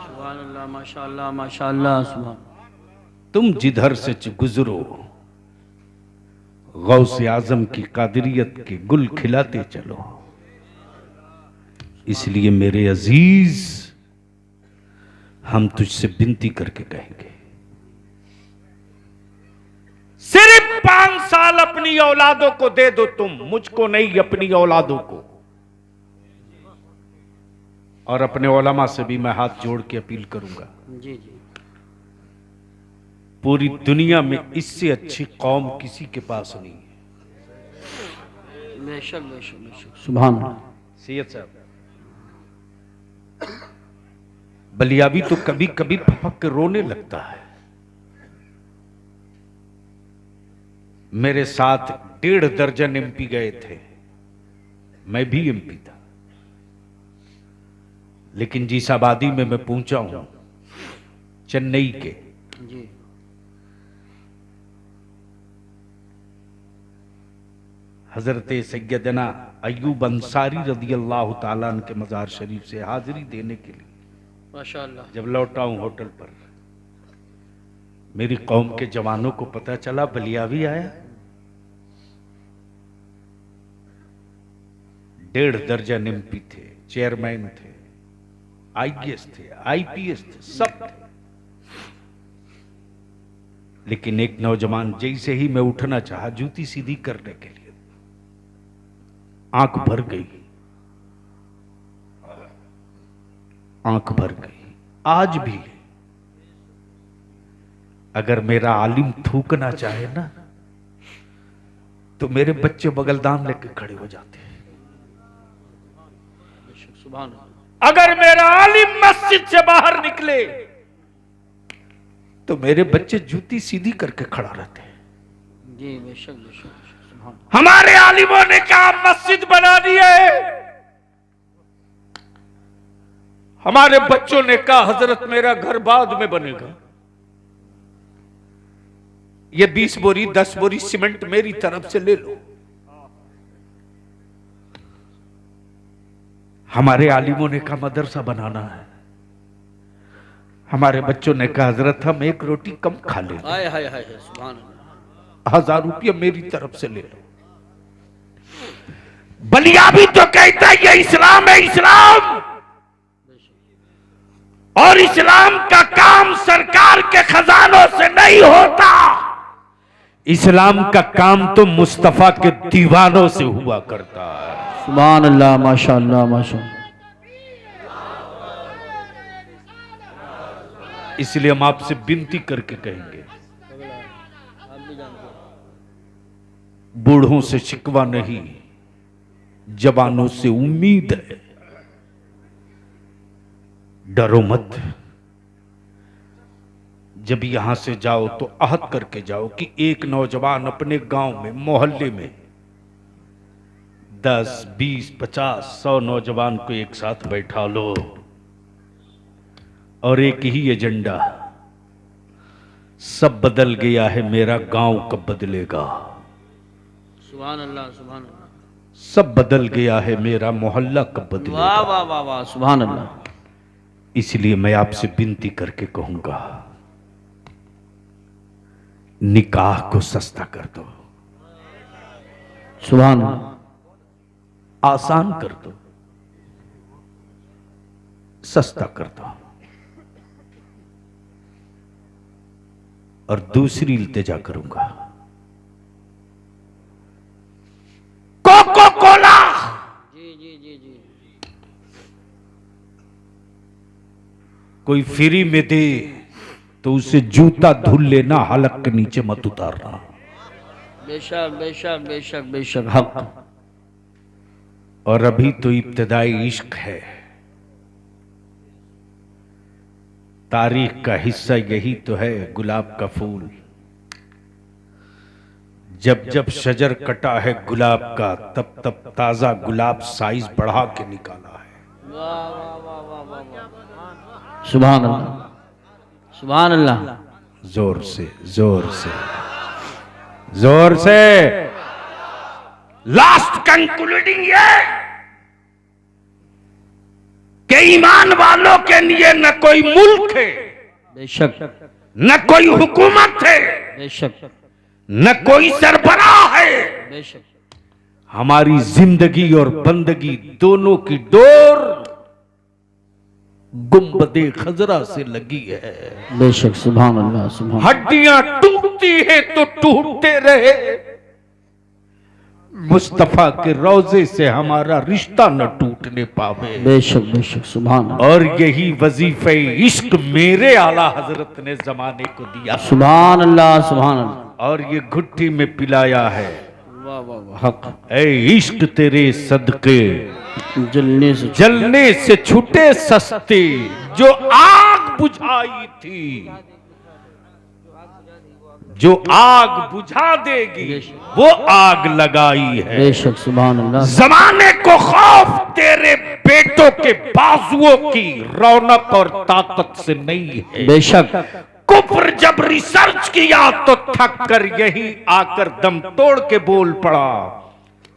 सुभान अल्लाह, माशाअल्लाह माशाअल्लाह, सुभान। तुम जिधर से गुजरो गौसे आजम की कादरियत के गुल खिलाते चलो। इसलिए मेरे अजीज, हम तुझसे विनती करके कहेंगे, सिर्फ 5 साल अपनी औलादों को दे दो तुम, मुझको नहीं, अपनी औलादों को। और अपने उलमा से भी मैं हाथ जोड़ के अपील करूंगा, जी जी, पूरी दुनिया में इससे अच्छी कौम किसी के पास नहीं है। बेशक बेशक बेशक, सुभान अल्लाह। सैयद साहब, बलियाबी तो कभी कभी फपक के रोने लगता है। मेरे साथ 1.5 दर्जन एमपी गए थे, मैं भी एमपी था, लेकिन जिस आबादी में मैं पहुंचा हूं, चेन्नई के, जी हजरत सैयदना अय्यूब अंसारी रदियल्लाहु ताला अन्हु के मजार शरीफ से हाजिरी देने के लिए माशाअल्लाह, जब लौटा हूं होटल पर, मेरी कौम के जवानों को पता चला बलियावी आया। 1.5 दर्जन एमपी थे, चेयरमैन थे, आईएएस थे, आईपीएस थे, सब थे। लेकिन एक नौजवान जैसे ही मैं उठना चाहा जूती सीधी करने के लिए, आंख भर गई, आंख भर गई। आज भी अगर मेरा आलिम थूकना चाहे ना, तो मेरे बच्चे बगलदान लेके खड़े हो जाते हैं। सुभान अल्लाह। अगर मेरा आलिम मस्जिद से बाहर निकले तो मेरे बच्चे जूती सीधी करके खड़ा रहते हैं। जी बेशक बेशक, सुभान। हमारे आलिमों ने क्या मस्जिद बना दी है, हमारे बच्चों ने कहा हजरत मेरा घर बाद में बनेगा, ये 20 बोरी 10 बोरी सीमेंट मेरी तरफ से ले लो। हमारे आलिमों ने कहा मदरसा बनाना है। हमारे बच्चों ने कहा हजरत हम एक रोटी कम खा ले, हाय हाय हाय सुभान अल्लाह। 1000 रुपया मेरी तरफ से ले लो। बलिया भी तो कहता है ये इस्लाम है, इस्लाम, और इस्लाम का काम सरकार के खजानों से नहीं होता, इस्लाम का काम तो मुस्तफा के दीवानों से हुआ करता है। सुभान अल्लाह, माशाअल्लाह माशाअल्लाह। इसलिए हम आपसे विनती करके कहेंगे, बूढ़ों से शिकवा नहीं, जवानों से उम्मीद है। डरो मत, जब यहां से जाओ तो अहद करके जाओ कि एक नौजवान अपने गांव में, मोहल्ले में 10, 20, 50, 100 नौजवान को एक साथ बैठा लो और एक ही एजेंडा, सब बदल गया है, मेरा गांव कब बदलेगा। सुभान अल्लाह सुभान अल्लाह। सब बदल गया है, मेरा मोहल्ला कब बदलेगा। वाह वाह वाह वाह सुभान अल्लाह। इसलिए मैं आपसे विनती करके कहूंगा, निकाह को सस्ता कर दो, सुभान अल्लाह। आसान कर दो, सस्ता कर दो। और दूसरी इल्तिजा करूंगा, कोको कोला जी जी जी जी कोई फ्री में दे तो उसे जूता धुल लेना, हलक के नीचे मत उतारना। बेशक बेशक बेशक बेशक हक। और अभी तो इब्तिदाई इश्क है, तारीख का हिस्सा यही तो है, गुलाब का फूल। जब जब शजर कटा है गुलाब का, तब तब ताजा गुलाब साइज बढ़ा के निकाला है। वाह वाह वाह वाह वाह। सुभान अल्लाह सुभान अल्लाह। जोर से जोर से जोर से। लास्ट कंक्लूडिंग ये कि ईमान वालों के लिए न कोई मुल्क है, बेशक, न कोई हुकूमत है, बेशक, न कोई सरबराह है। बेशक। हमारी जिंदगी और बंदगी दोनों की डोर गुंबदे खजरा से लगी है। बेशक सुभान अल्लाह सुभान। हड्डियां टूटती है तो टूटते रहे, मुस्तफा के रोजे से हमारा रिश्ता न टूटने पावे। बेशक बेशक सुभान अल्लाह। और यही वजीफे इश्क मेरे आला हजरत ने जमाने को दिया, सुभान अल्लाह सुभान अल्लाह। और ये घुट्टी में पिलाया है। वाह वाह वाह हक। ऐ इश्क तेरे सदके जलने से छूटे सस्ते, जो आग बुझाई थी, जो आग बुझा देगी वो आग लगाई है। बेशक सुभान अल्लाह। जमाने को खौफ तेरे बेटों के बाजुओं की रौनक और ताकत से नहीं है। बेशक। कुफ्र जब रिसर्च किया तो थक कर यही आकर दम तोड़ के बोल पड़ा,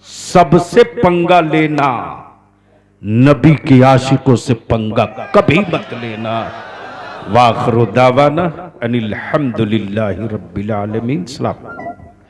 सबसे पंगा लेना, नबी के आशिकों से पंगा कभी मत लेना। वाखिरु दावाना अनिल हम्दुलिल्लाहि रब्बिल आलमीन। सलाम।